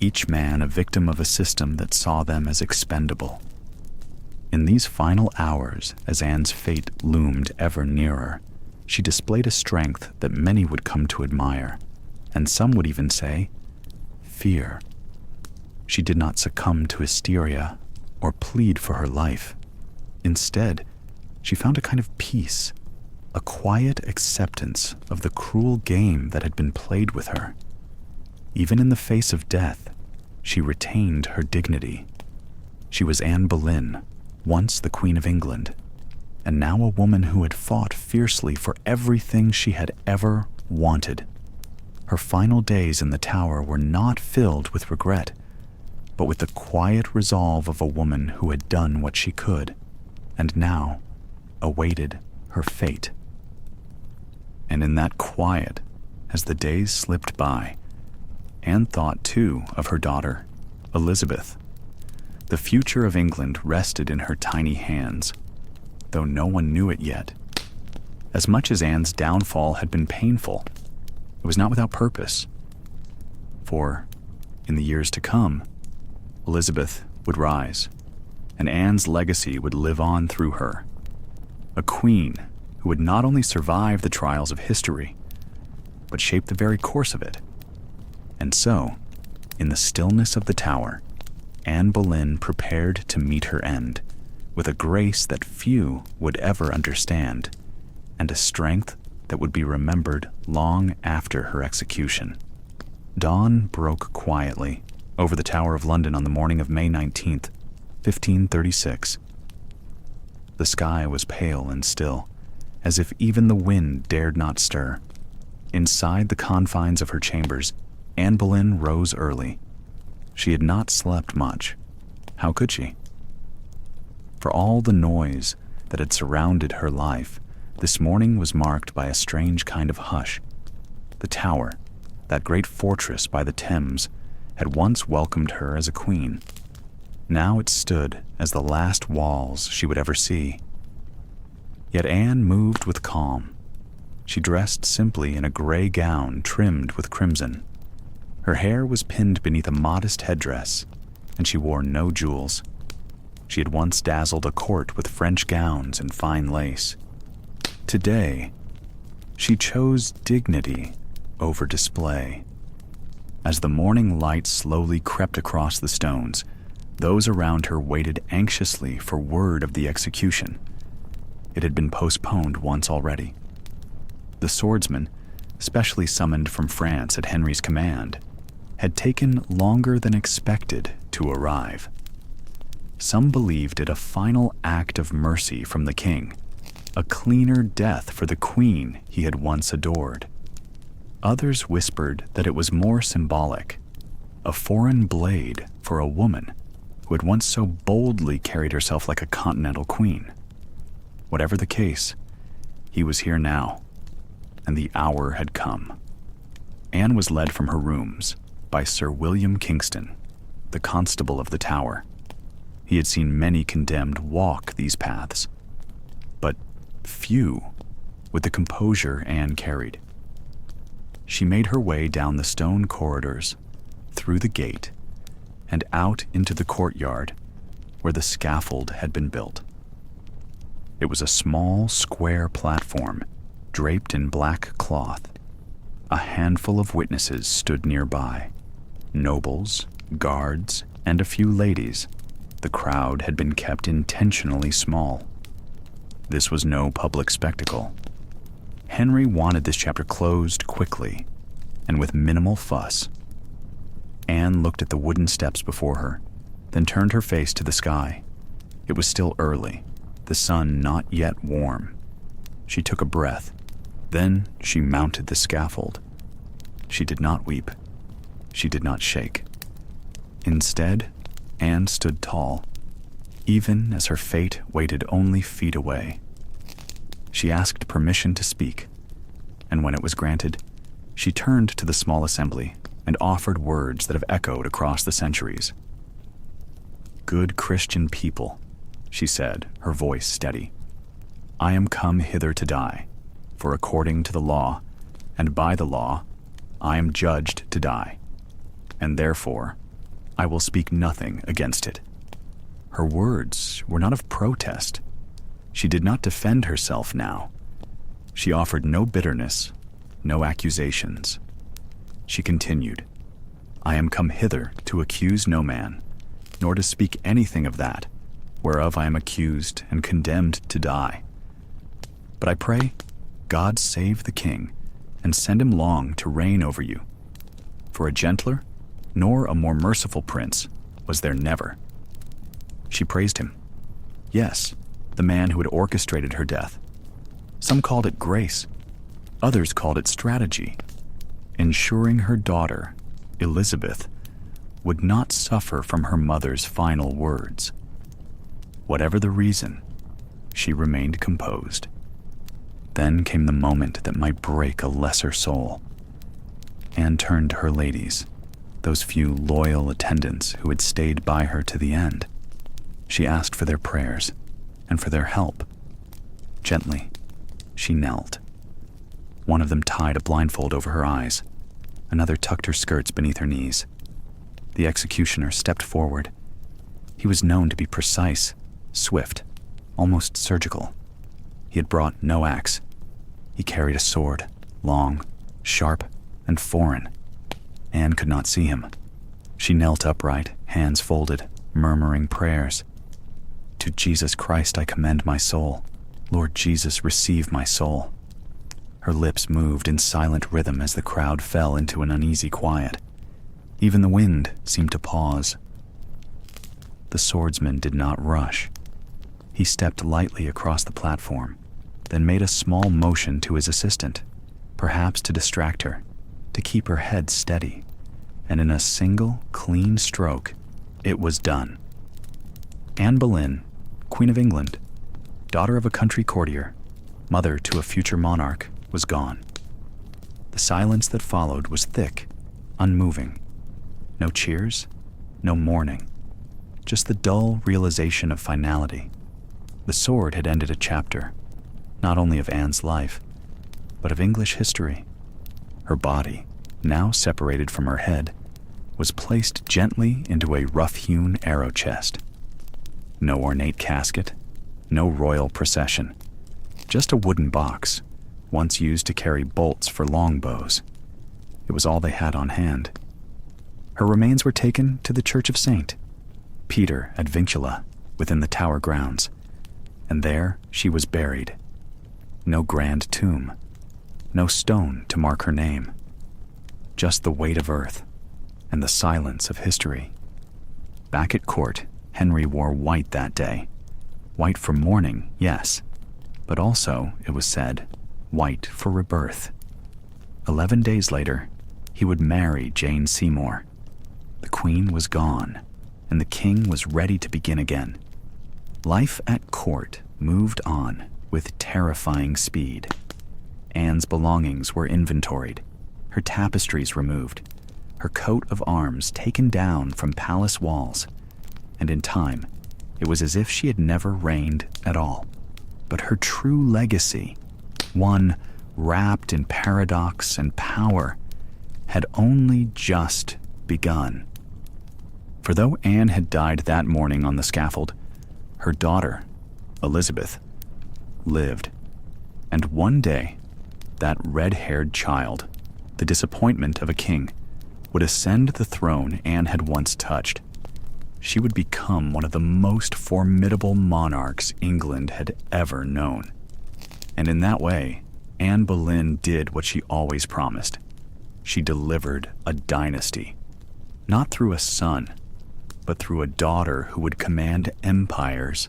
each man a victim of a system that saw them as expendable. In these final hours, as Anne's fate loomed ever nearer, she displayed a strength that many would come to admire, and some would even say, fear. She did not succumb to hysteria or plead for her life. Instead, she found a kind of peace, a quiet acceptance of the cruel game that had been played with her. Even in the face of death, she retained her dignity. She was Anne Boleyn, once the Queen of England, and now a woman who had fought fiercely for everything she had ever wanted. Her final days in the tower were not filled with regret, but with the quiet resolve of a woman who had done what she could, and now awaited her fate. And in that quiet, as the days slipped by, Anne thought too of her daughter, Elizabeth. The future of England rested in her tiny hands, though no one knew it yet. As much as Anne's downfall had been painful, it was not without purpose. For, in the years to come, Elizabeth would rise, and Anne's legacy would live on through her. A queen who would not only survive the trials of history, but shape the very course of it. And so, in the stillness of the tower, Anne Boleyn prepared to meet her end, with a grace that few would ever understand, and a strength that would be remembered long after her execution. Dawn broke quietly over the Tower of London on the morning of May 19th, 1536. The sky was pale and still, as if even the wind dared not stir. Inside the confines of her chambers, Anne Boleyn rose early. She had not slept much. How could she? For all the noise that had surrounded her life, this morning was marked by a strange kind of hush. The tower, that great fortress by the Thames, had once welcomed her as a queen. Now it stood as the last walls she would ever see. Yet Anne moved with calm. She dressed simply in a gray gown trimmed with crimson. Her hair was pinned beneath a modest headdress, and she wore no jewels. She had once dazzled a court with French gowns and fine lace. Today, she chose dignity over display. As the morning light slowly crept across the stones, those around her waited anxiously for word of the execution. It had been postponed once already. The swordsman, specially summoned from France at Henry's command, had taken longer than expected to arrive. Some believed it a final act of mercy from the king, a cleaner death for the queen he had once adored. Others whispered that it was more symbolic, a foreign blade for a woman who had once so boldly carried herself like a continental queen. Whatever the case, he was here now, and the hour had come. Anne was led from her rooms by Sir William Kingston, the constable of the tower. He had seen many condemned walk these paths, but few with the composure Anne carried. She made her way down the stone corridors, through the gate, and out into the courtyard where the scaffold had been built. It was a small, square platform draped in black cloth. A handful of witnesses stood nearby, nobles, guards, and a few ladies. The crowd had been kept intentionally small. This was no public spectacle. Henry wanted this chapter closed quickly and with minimal fuss. Anne looked at the wooden steps before her, then turned her face to the sky. It was still early, the sun not yet warm. She took a breath. Then she mounted the scaffold. She did not weep. She did not shake. Instead, Anne stood tall, even as her fate waited only feet away. She asked permission to speak, and when it was granted, she turned to the small assembly and offered words that have echoed across the centuries. "Good Christian people," she said, her voice steady, "I am come hither to die, for according to the law, and by the law, I am judged to die, and therefore I will speak nothing against it." Her words were not of protest. She did not defend herself now. She offered no bitterness, no accusations. She continued, "I am come hither to accuse no man, nor to speak anything of that, whereof I am accused and condemned to die. But I pray, God save the king, and send him long to reign over you. For a gentler, nor a more merciful prince was there never." She praised him. Yes, the man who had orchestrated her death. Some called it grace. Others called it strategy, ensuring her daughter, Elizabeth, would not suffer from her mother's final words. Whatever the reason, she remained composed. Then came the moment that might break a lesser soul. Anne turned to her ladies, those few loyal attendants who had stayed by her to the end. She asked for their prayers and for their help. Gently, She knelt. One of them tied a blindfold over her eyes. Another tucked her skirts beneath her knees. The executioner stepped forward. He was known to be precise, swift, almost surgical. He had brought no axe. He carried a sword, long, sharp, and foreign. Anne could not see him. She knelt upright, hands folded, murmuring prayers. To Jesus Christ I commend my soul. Lord Jesus, receive my soul. Her lips moved in silent rhythm as the crowd fell into an uneasy quiet. Even the wind seemed to pause. The swordsman did not rush. He stepped lightly across the platform, then made a small motion to his assistant, perhaps to distract her, to keep her head steady, and in a single, clean stroke, it was done. Anne Boleyn, Queen of England, daughter of a country courtier, mother to a future monarch, was gone. The silence that followed was thick, unmoving. No cheers, no mourning, just the dull realization of finality. The sword had ended a chapter, not only of Anne's life, but of English history. Her body, now separated from her head, was placed gently into a rough-hewn arrow chest. No ornate casket, no royal procession, just a wooden box, once used to carry bolts for longbows. It was all they had on hand. Her remains were taken to the Church of St. Peter at Vincula, within the Tower grounds, and there she was buried. No grand tomb, no stone to mark her name, just the weight of earth and the silence of history. Back at court, Henry wore white that day. White for mourning, yes, but also, it was said, white for rebirth. 11 days later, he would marry Jane Seymour. The Queen was gone, and the King was ready to begin again. Life at court moved on with terrifying speed. Anne's belongings were inventoried, her tapestries removed, her coat of arms taken down from palace walls, and in time, it was as if she had never reigned at all. But her true legacy, one wrapped in paradox and power, had only just begun. For though Anne had died that morning on the scaffold, her daughter, Elizabeth, lived. And one day, that red-haired child, the disappointment of a king, would ascend the throne Anne had once touched. She would become one of the most formidable monarchs England had ever known. And in that way, Anne Boleyn did what she always promised. She delivered a dynasty, not through a son, but through a daughter who would command empires.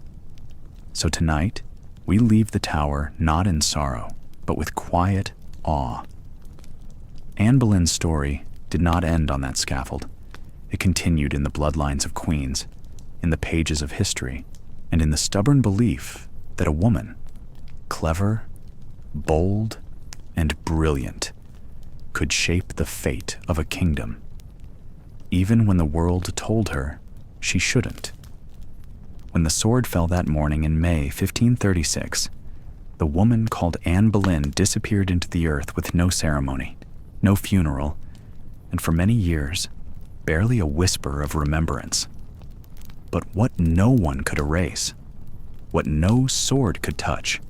So tonight, we leave the Tower not in sorrow, but with quiet awe. Anne Boleyn's story did not end on that scaffold. It continued in the bloodlines of queens, in the pages of history, and in the stubborn belief that a woman, clever, bold, and brilliant, could shape the fate of a kingdom, even when the world told her she shouldn't. When the sword fell that morning in May 1536, the woman called Anne Boleyn disappeared into the earth with no ceremony, no funeral, and for many years, barely a whisper of remembrance. But what no one could erase, what no sword could touch,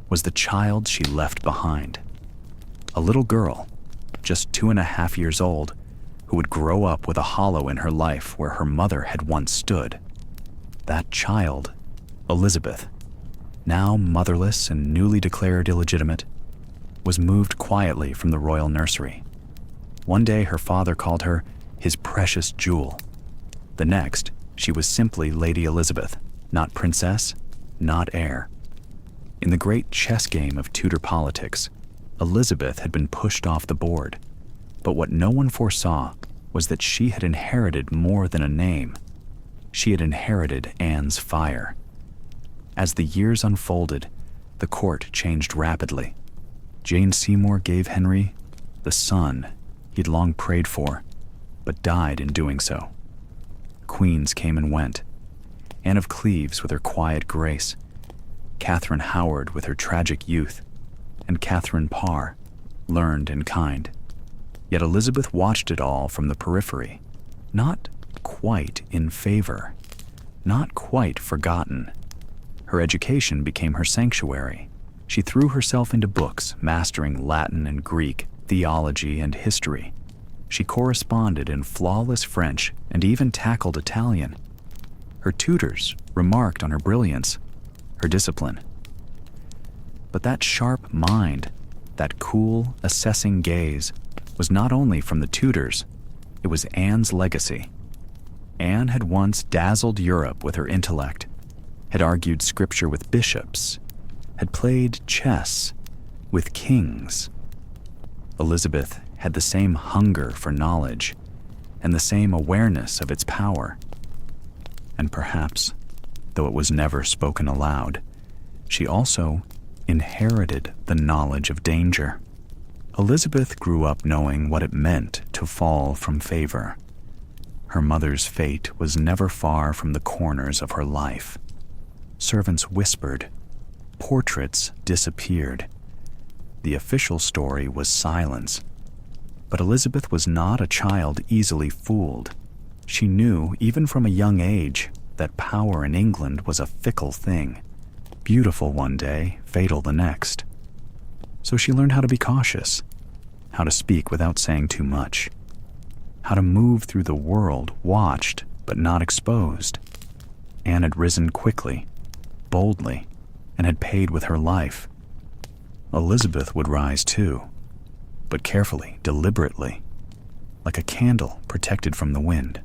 was the child she left behind. A little girl, just 2.5 years old, who would grow up with a hollow in her life where her mother had once stood. That child, Elizabeth, now motherless and newly declared illegitimate, was moved quietly from the royal nursery. One day her father called her his precious jewel. The next, she was simply Lady Elizabeth, not princess, not heir. In the great chess game of Tudor politics, Elizabeth had been pushed off the board, but what no one foresaw was that she had inherited more than a name. She had inherited Anne's fire. As the years unfolded, the court changed rapidly. Jane Seymour gave Henry the son he'd long prayed for, but died in doing so. Queens came and went. Anne of Cleves with her quiet grace, Catherine Howard with her tragic youth, and Catherine Parr, learned and kind. Yet Elizabeth watched it all from the periphery, not quite in favor, not quite forgotten. Her education became her sanctuary. She threw herself into books, mastering Latin and Greek, theology and history. She corresponded in flawless French and even tackled Italian. Her tutors remarked on her brilliance, her discipline. But that sharp mind, that cool, assessing gaze, was not only from the tutors, it was Anne's legacy. Anne had once dazzled Europe with her intellect, had argued scripture with bishops, had played chess with kings. Elizabeth had the same hunger for knowledge and the same awareness of its power. And perhaps, though it was never spoken aloud, she also inherited the knowledge of danger. Elizabeth grew up knowing what it meant to fall from favor. Her mother's fate was never far from the corners of her life. Servants whispered, portraits disappeared. The official story was silence. But Elizabeth was not a child easily fooled. She knew, even from a young age, that power in England was a fickle thing, beautiful one day, fatal the next. So she learned how to be cautious, how to speak without saying too much, how to move through the world watched but not exposed. Anne had risen quickly, boldly, and had paid with her life. Elizabeth would rise too, but carefully, deliberately, like a candle protected from the wind.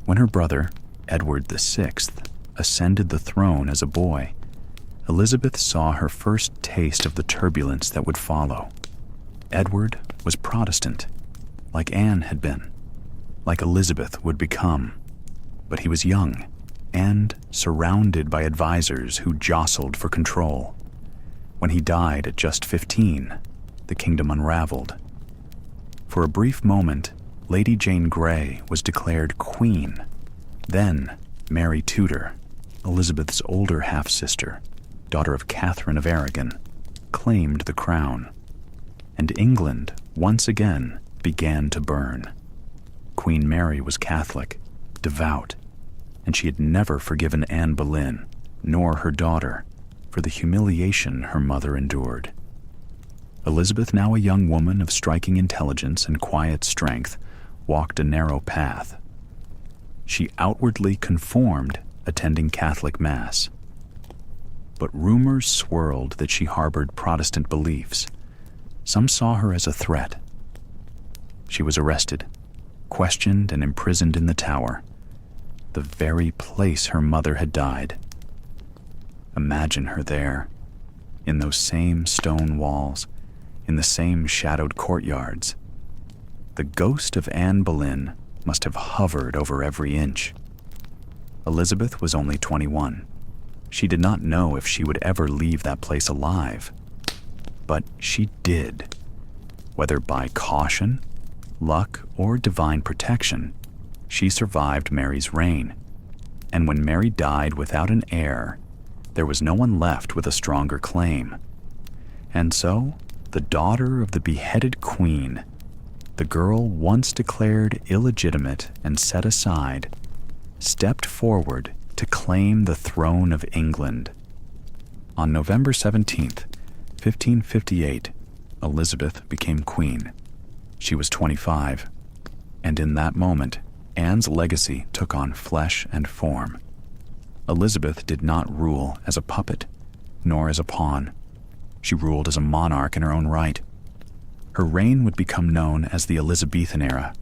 When her brother, Edward VI, ascended the throne as a boy, Elizabeth saw her first taste of the turbulence that would follow. Edward was Protestant, like Anne had been, like Elizabeth would become, but he was young and surrounded by advisors who jostled for control. When he died at just 15, the kingdom unraveled. For a brief moment, Lady Jane Grey was declared queen. Then, Mary Tudor, Elizabeth's older half-sister, daughter of Catherine of Aragon, claimed the crown. And England, once again, began to burn. Queen Mary was Catholic, devout, and she had never forgiven Anne Boleyn, nor her daughter, for the humiliation her mother endured. Elizabeth, now a young woman of striking intelligence and quiet strength, walked a narrow path. She outwardly conformed, attending Catholic Mass. But rumors swirled that she harbored Protestant beliefs. Some saw her as a threat. She was arrested, questioned, and imprisoned in the Tower, the very place her mother had died. Imagine her there, in those same stone walls, in the same shadowed courtyards. The ghost of Anne Boleyn must have hovered over every inch. Elizabeth was only 21. She did not know if she would ever leave that place alive. But she did. Whether by caution, luck, or divine protection, she survived Mary's reign. And when Mary died without an heir, there was no one left with a stronger claim. And so, the daughter of the beheaded queen, the girl once declared illegitimate and set aside, stepped forward to claim the throne of England. On November 17th, 1558, Elizabeth became queen. She was 25, and in that moment, Anne's legacy took on flesh and form. Elizabeth did not rule as a puppet, nor as a pawn. She ruled as a monarch in her own right. Her reign would become known as the Elizabethan era,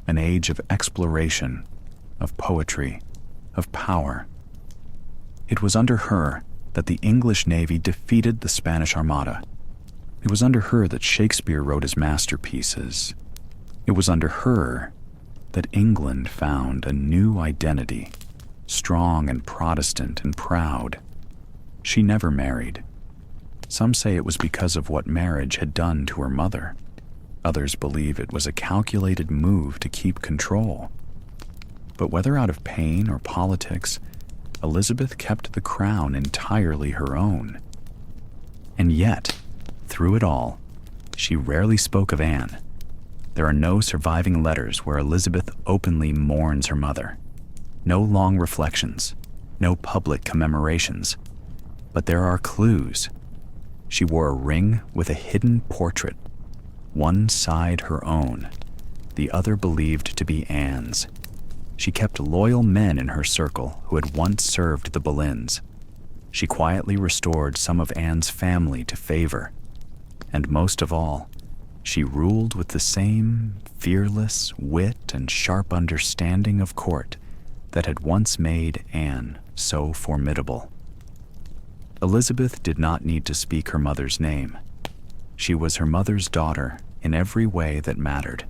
an age of exploration, of poetry, of power. It was under her that the English Navy defeated the Spanish Armada. It was under her that Shakespeare wrote his masterpieces. It was under her that England found a new identity, strong and Protestant and proud. She never married. Some say it was because of what marriage had done to her mother. Others believe it was a calculated move to keep control. But whether out of pain or politics, Elizabeth kept the crown entirely her own. And yet, through it all, she rarely spoke of Anne. There are no surviving letters where Elizabeth openly mourns her mother. No long reflections, no public commemorations. But there are clues. She wore a ring with a hidden portrait, one side her own, the other believed to be Anne's. She kept loyal men in her circle who had once served the Boleyns. She quietly restored some of Anne's family to favor. And most of all, she ruled with the same fearless wit and sharp understanding of court that had once made Anne so formidable. Elizabeth did not need to speak her mother's name. She was her mother's daughter in every way that mattered.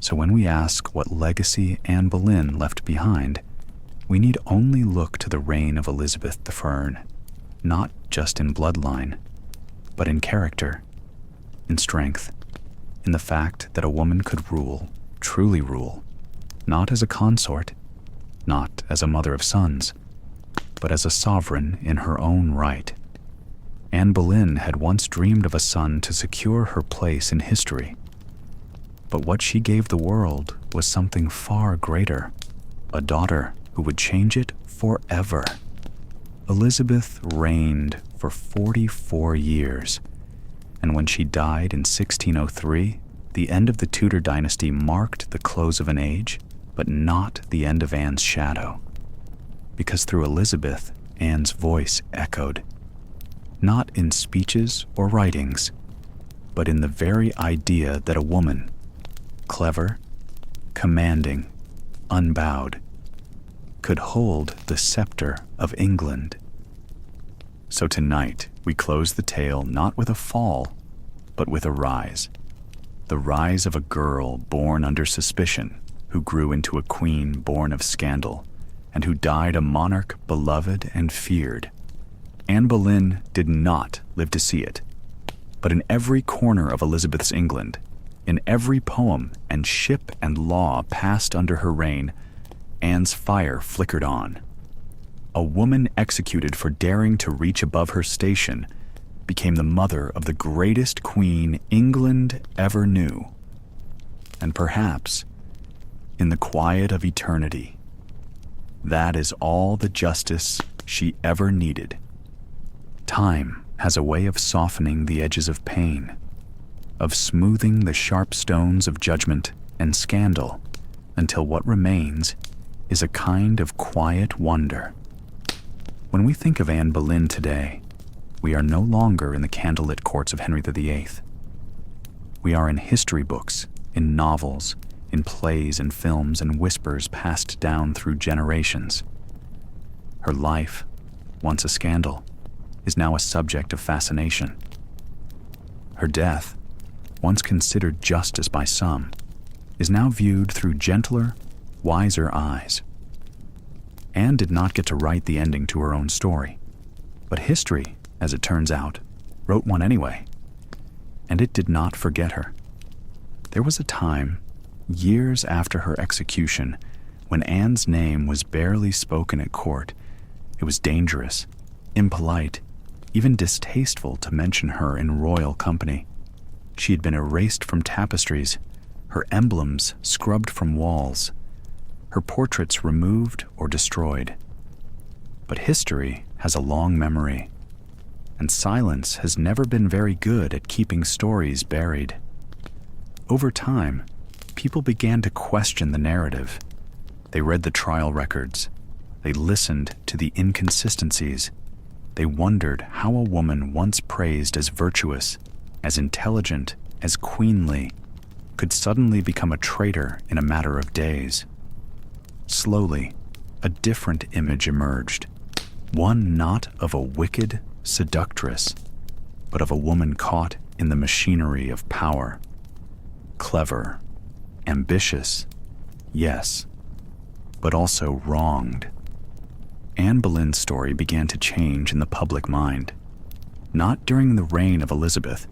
So when we ask what legacy Anne Boleyn left behind, we need only look to the reign of Elizabeth I, not just in bloodline, but in character, in strength, in the fact that a woman could rule, truly rule, not as a consort, not as a mother of sons, but as a sovereign in her own right. Anne Boleyn had once dreamed of a son to secure her place in history. But what she gave the world was something far greater, a daughter who would change it forever. Elizabeth reigned for 44 years, and when she died in 1603, the end of the Tudor dynasty marked the close of an age, but not the end of Anne's shadow. Because through Elizabeth, Anne's voice echoed, not in speeches or writings, but in the very idea that a woman, clever, commanding, unbowed, could hold the scepter of England. So tonight, we close the tale not with a fall, but with a rise. The rise of a girl born under suspicion, who grew into a queen born of scandal, and who died a monarch beloved and feared. Anne Boleyn did not live to see it. But in every corner of Elizabeth's England, in every poem and ship and law passed under her reign, Anne's fire flickered on. A woman executed for daring to reach above her station became the mother of the greatest queen England ever knew. And perhaps, in the quiet of eternity, that is all the justice she ever needed. Time has a way of softening the edges of pain, of smoothing the sharp stones of judgment and scandal until what remains is a kind of quiet wonder. When we think of Anne Boleyn today, we are no longer in the candlelit courts of Henry VIII. We are in history books, in novels, in plays and films and whispers passed down through generations. Her life, once a scandal, is now a subject of fascination. Her death, once considered justice by some, is now viewed through gentler, wiser eyes. Anne did not get to write the ending to her own story, but history, as it turns out, wrote one anyway, and it did not forget her. There was a time, years after her execution, when Anne's name was barely spoken at court. It was dangerous, impolite, even distasteful to mention her in royal company. She had been erased from tapestries, her emblems scrubbed from walls, her portraits removed or destroyed. But history has a long memory, and silence has never been very good at keeping stories buried. Over time, people began to question the narrative. They read the trial records. They listened to the inconsistencies. They wondered how a woman once praised as virtuous, as intelligent, as queenly, could suddenly become a traitor in a matter of days. Slowly, a different image emerged, one not of a wicked seductress, but of a woman caught in the machinery of power. Clever, ambitious, yes, but also wronged. Anne Boleyn's story began to change in the public mind. Not during the reign of Elizabeth.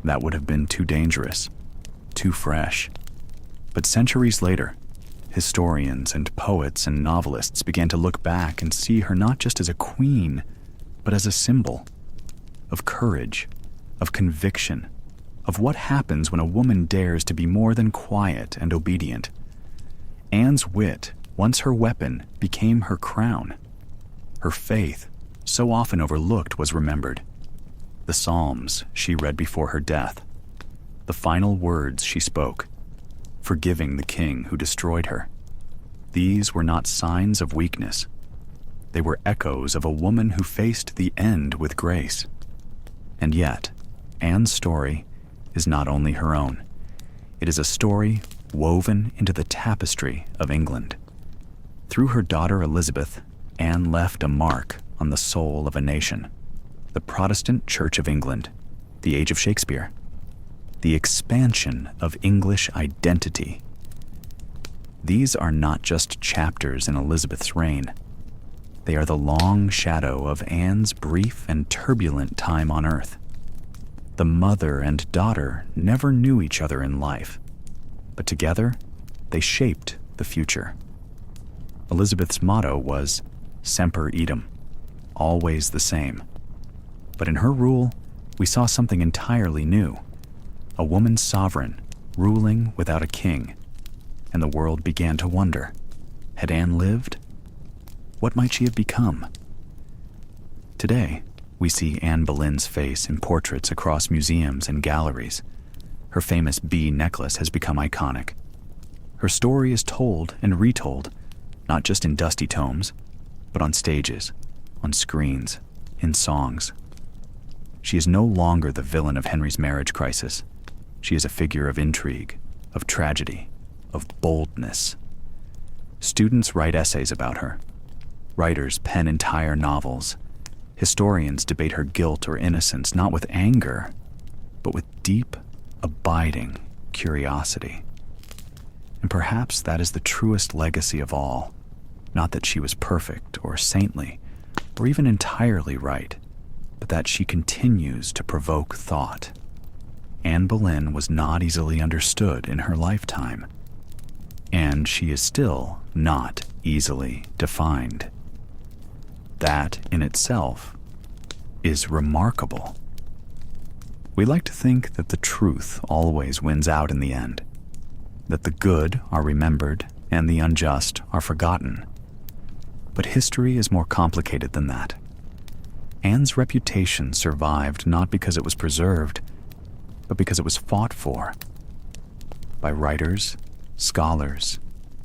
That would have been too dangerous, too fresh. But centuries later, historians and poets and novelists began to look back and see her not just as a queen, but as a symbol. of courage, of conviction, of what happens when a woman dares to be more than quiet and obedient. Anne's wit, once her weapon, became her crown. Her faith, so often overlooked, was remembered. The Psalms she read before her death, the final words she spoke, forgiving the king who destroyed her. These were not signs of weakness. They were echoes of a woman who faced the end with grace. And yet, Anne's story is not only her own. It is a story woven into the tapestry of England. Through her daughter Elizabeth, Anne left a mark on the soul of a nation. The Protestant Church of England, the age of Shakespeare, the expansion of English identity. These are not just chapters in Elizabeth's reign. They are the long shadow of Anne's brief and turbulent time on earth. The mother and daughter never knew each other in life, but together they shaped the future. Elizabeth's motto was Semper Idem, always the same. But in her rule, we saw something entirely new. A woman sovereign, ruling without a king. And the world began to wonder, had Anne lived? What might she have become? Today, we see Anne Boleyn's face in portraits across museums and galleries. Her famous bee necklace has become iconic. Her story is told and retold, not just in dusty tomes, but on stages, on screens, in songs. She is no longer the villain of Henry's marriage crisis. She is a figure of intrigue, of tragedy, of boldness. Students write essays about her. Writers pen entire novels. Historians debate her guilt or innocence not with anger, but with deep, abiding curiosity. And perhaps that is the truest legacy of all. Not that she was perfect or saintly, or even entirely right, but that she continues to provoke thought. Anne Boleyn was not easily understood in her lifetime, and she is still not easily defined. That, in itself, is remarkable. We like to think that the truth always wins out in the end, that the good are remembered and the unjust are forgotten. But history is more complicated than that. Anne's reputation survived not because it was preserved, but because it was fought for. By writers, scholars,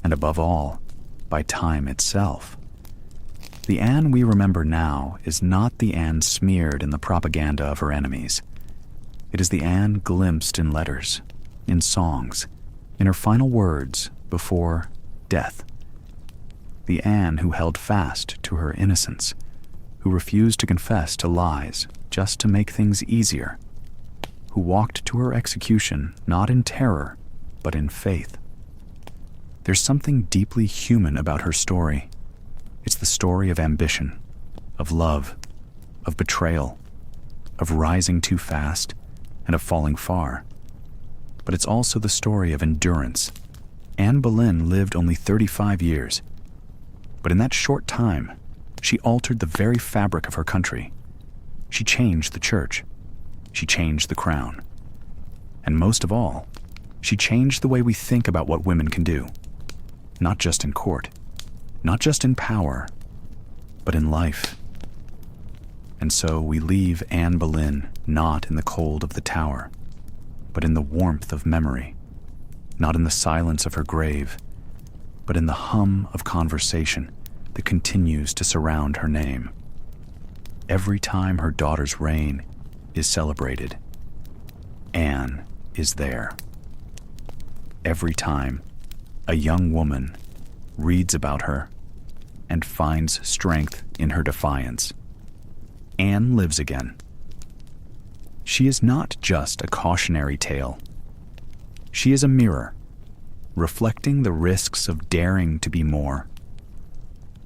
and above all, by time itself. The Anne we remember now is not the Anne smeared in the propaganda of her enemies. It is the Anne glimpsed in letters, in songs, in her final words before death. The Anne who held fast to her innocence, who refused to confess to lies just to make things easier, who walked to her execution not in terror, but in faith. There's something deeply human about her story. It's the story of ambition, of love, of betrayal, of rising too fast, and of falling far. But it's also the story of endurance. Anne Boleyn lived only 35 years. But in that short time, she altered the very fabric of her country. She changed the church. She changed the crown. And most of all, she changed the way we think about what women can do. Not just in court, not just in power, but in life. And so we leave Anne Boleyn not in the cold of the tower, but in the warmth of memory, not in the silence of her grave, but in the hum of conversation that continues to surround her name. Every time her daughter's reign is celebrated, Anne is there. Every time a young woman reads about her and finds strength in her defiance, Anne lives again. She is not just a cautionary tale. She is a mirror, reflecting the risks of daring to be more,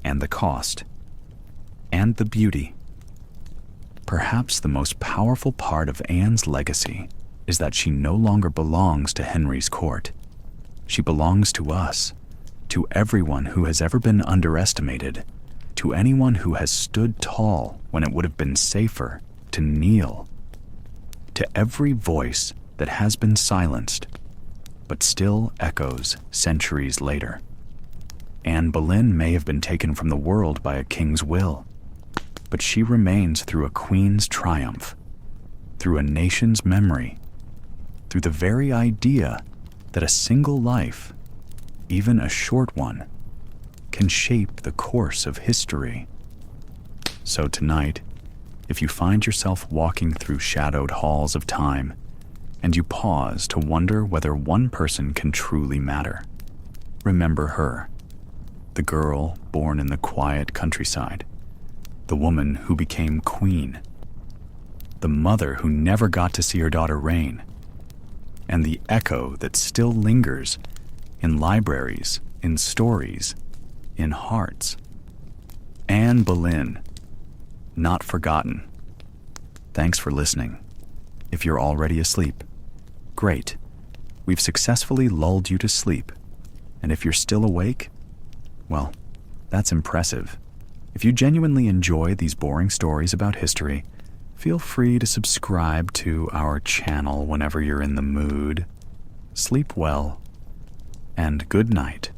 and the cost, and the beauty. Perhaps the most powerful part of Anne's legacy is that she no longer belongs to Henry's court. She belongs to us, to everyone who has ever been underestimated, to anyone who has stood tall when it would have been safer to kneel. To every voice that has been silenced, but still echoes centuries later. Anne Boleyn may have been taken from the world by a king's will, but she remains through a queen's triumph, through a nation's memory, through the very idea that a single life, even a short one, can shape the course of history. So tonight, if you find yourself walking through shadowed halls of time, and you pause to wonder whether one person can truly matter, remember her, the girl born in the quiet countryside, the woman who became queen, the mother who never got to see her daughter reign, and the echo that still lingers in libraries, in stories, in hearts. Anne Boleyn, not forgotten. Thanks for listening. If you're already asleep, great. We've successfully lulled you to sleep. And if you're still awake, well, that's impressive. If you genuinely enjoy these boring stories about history, feel free to subscribe to our channel whenever you're in the mood. Sleep well, and good night.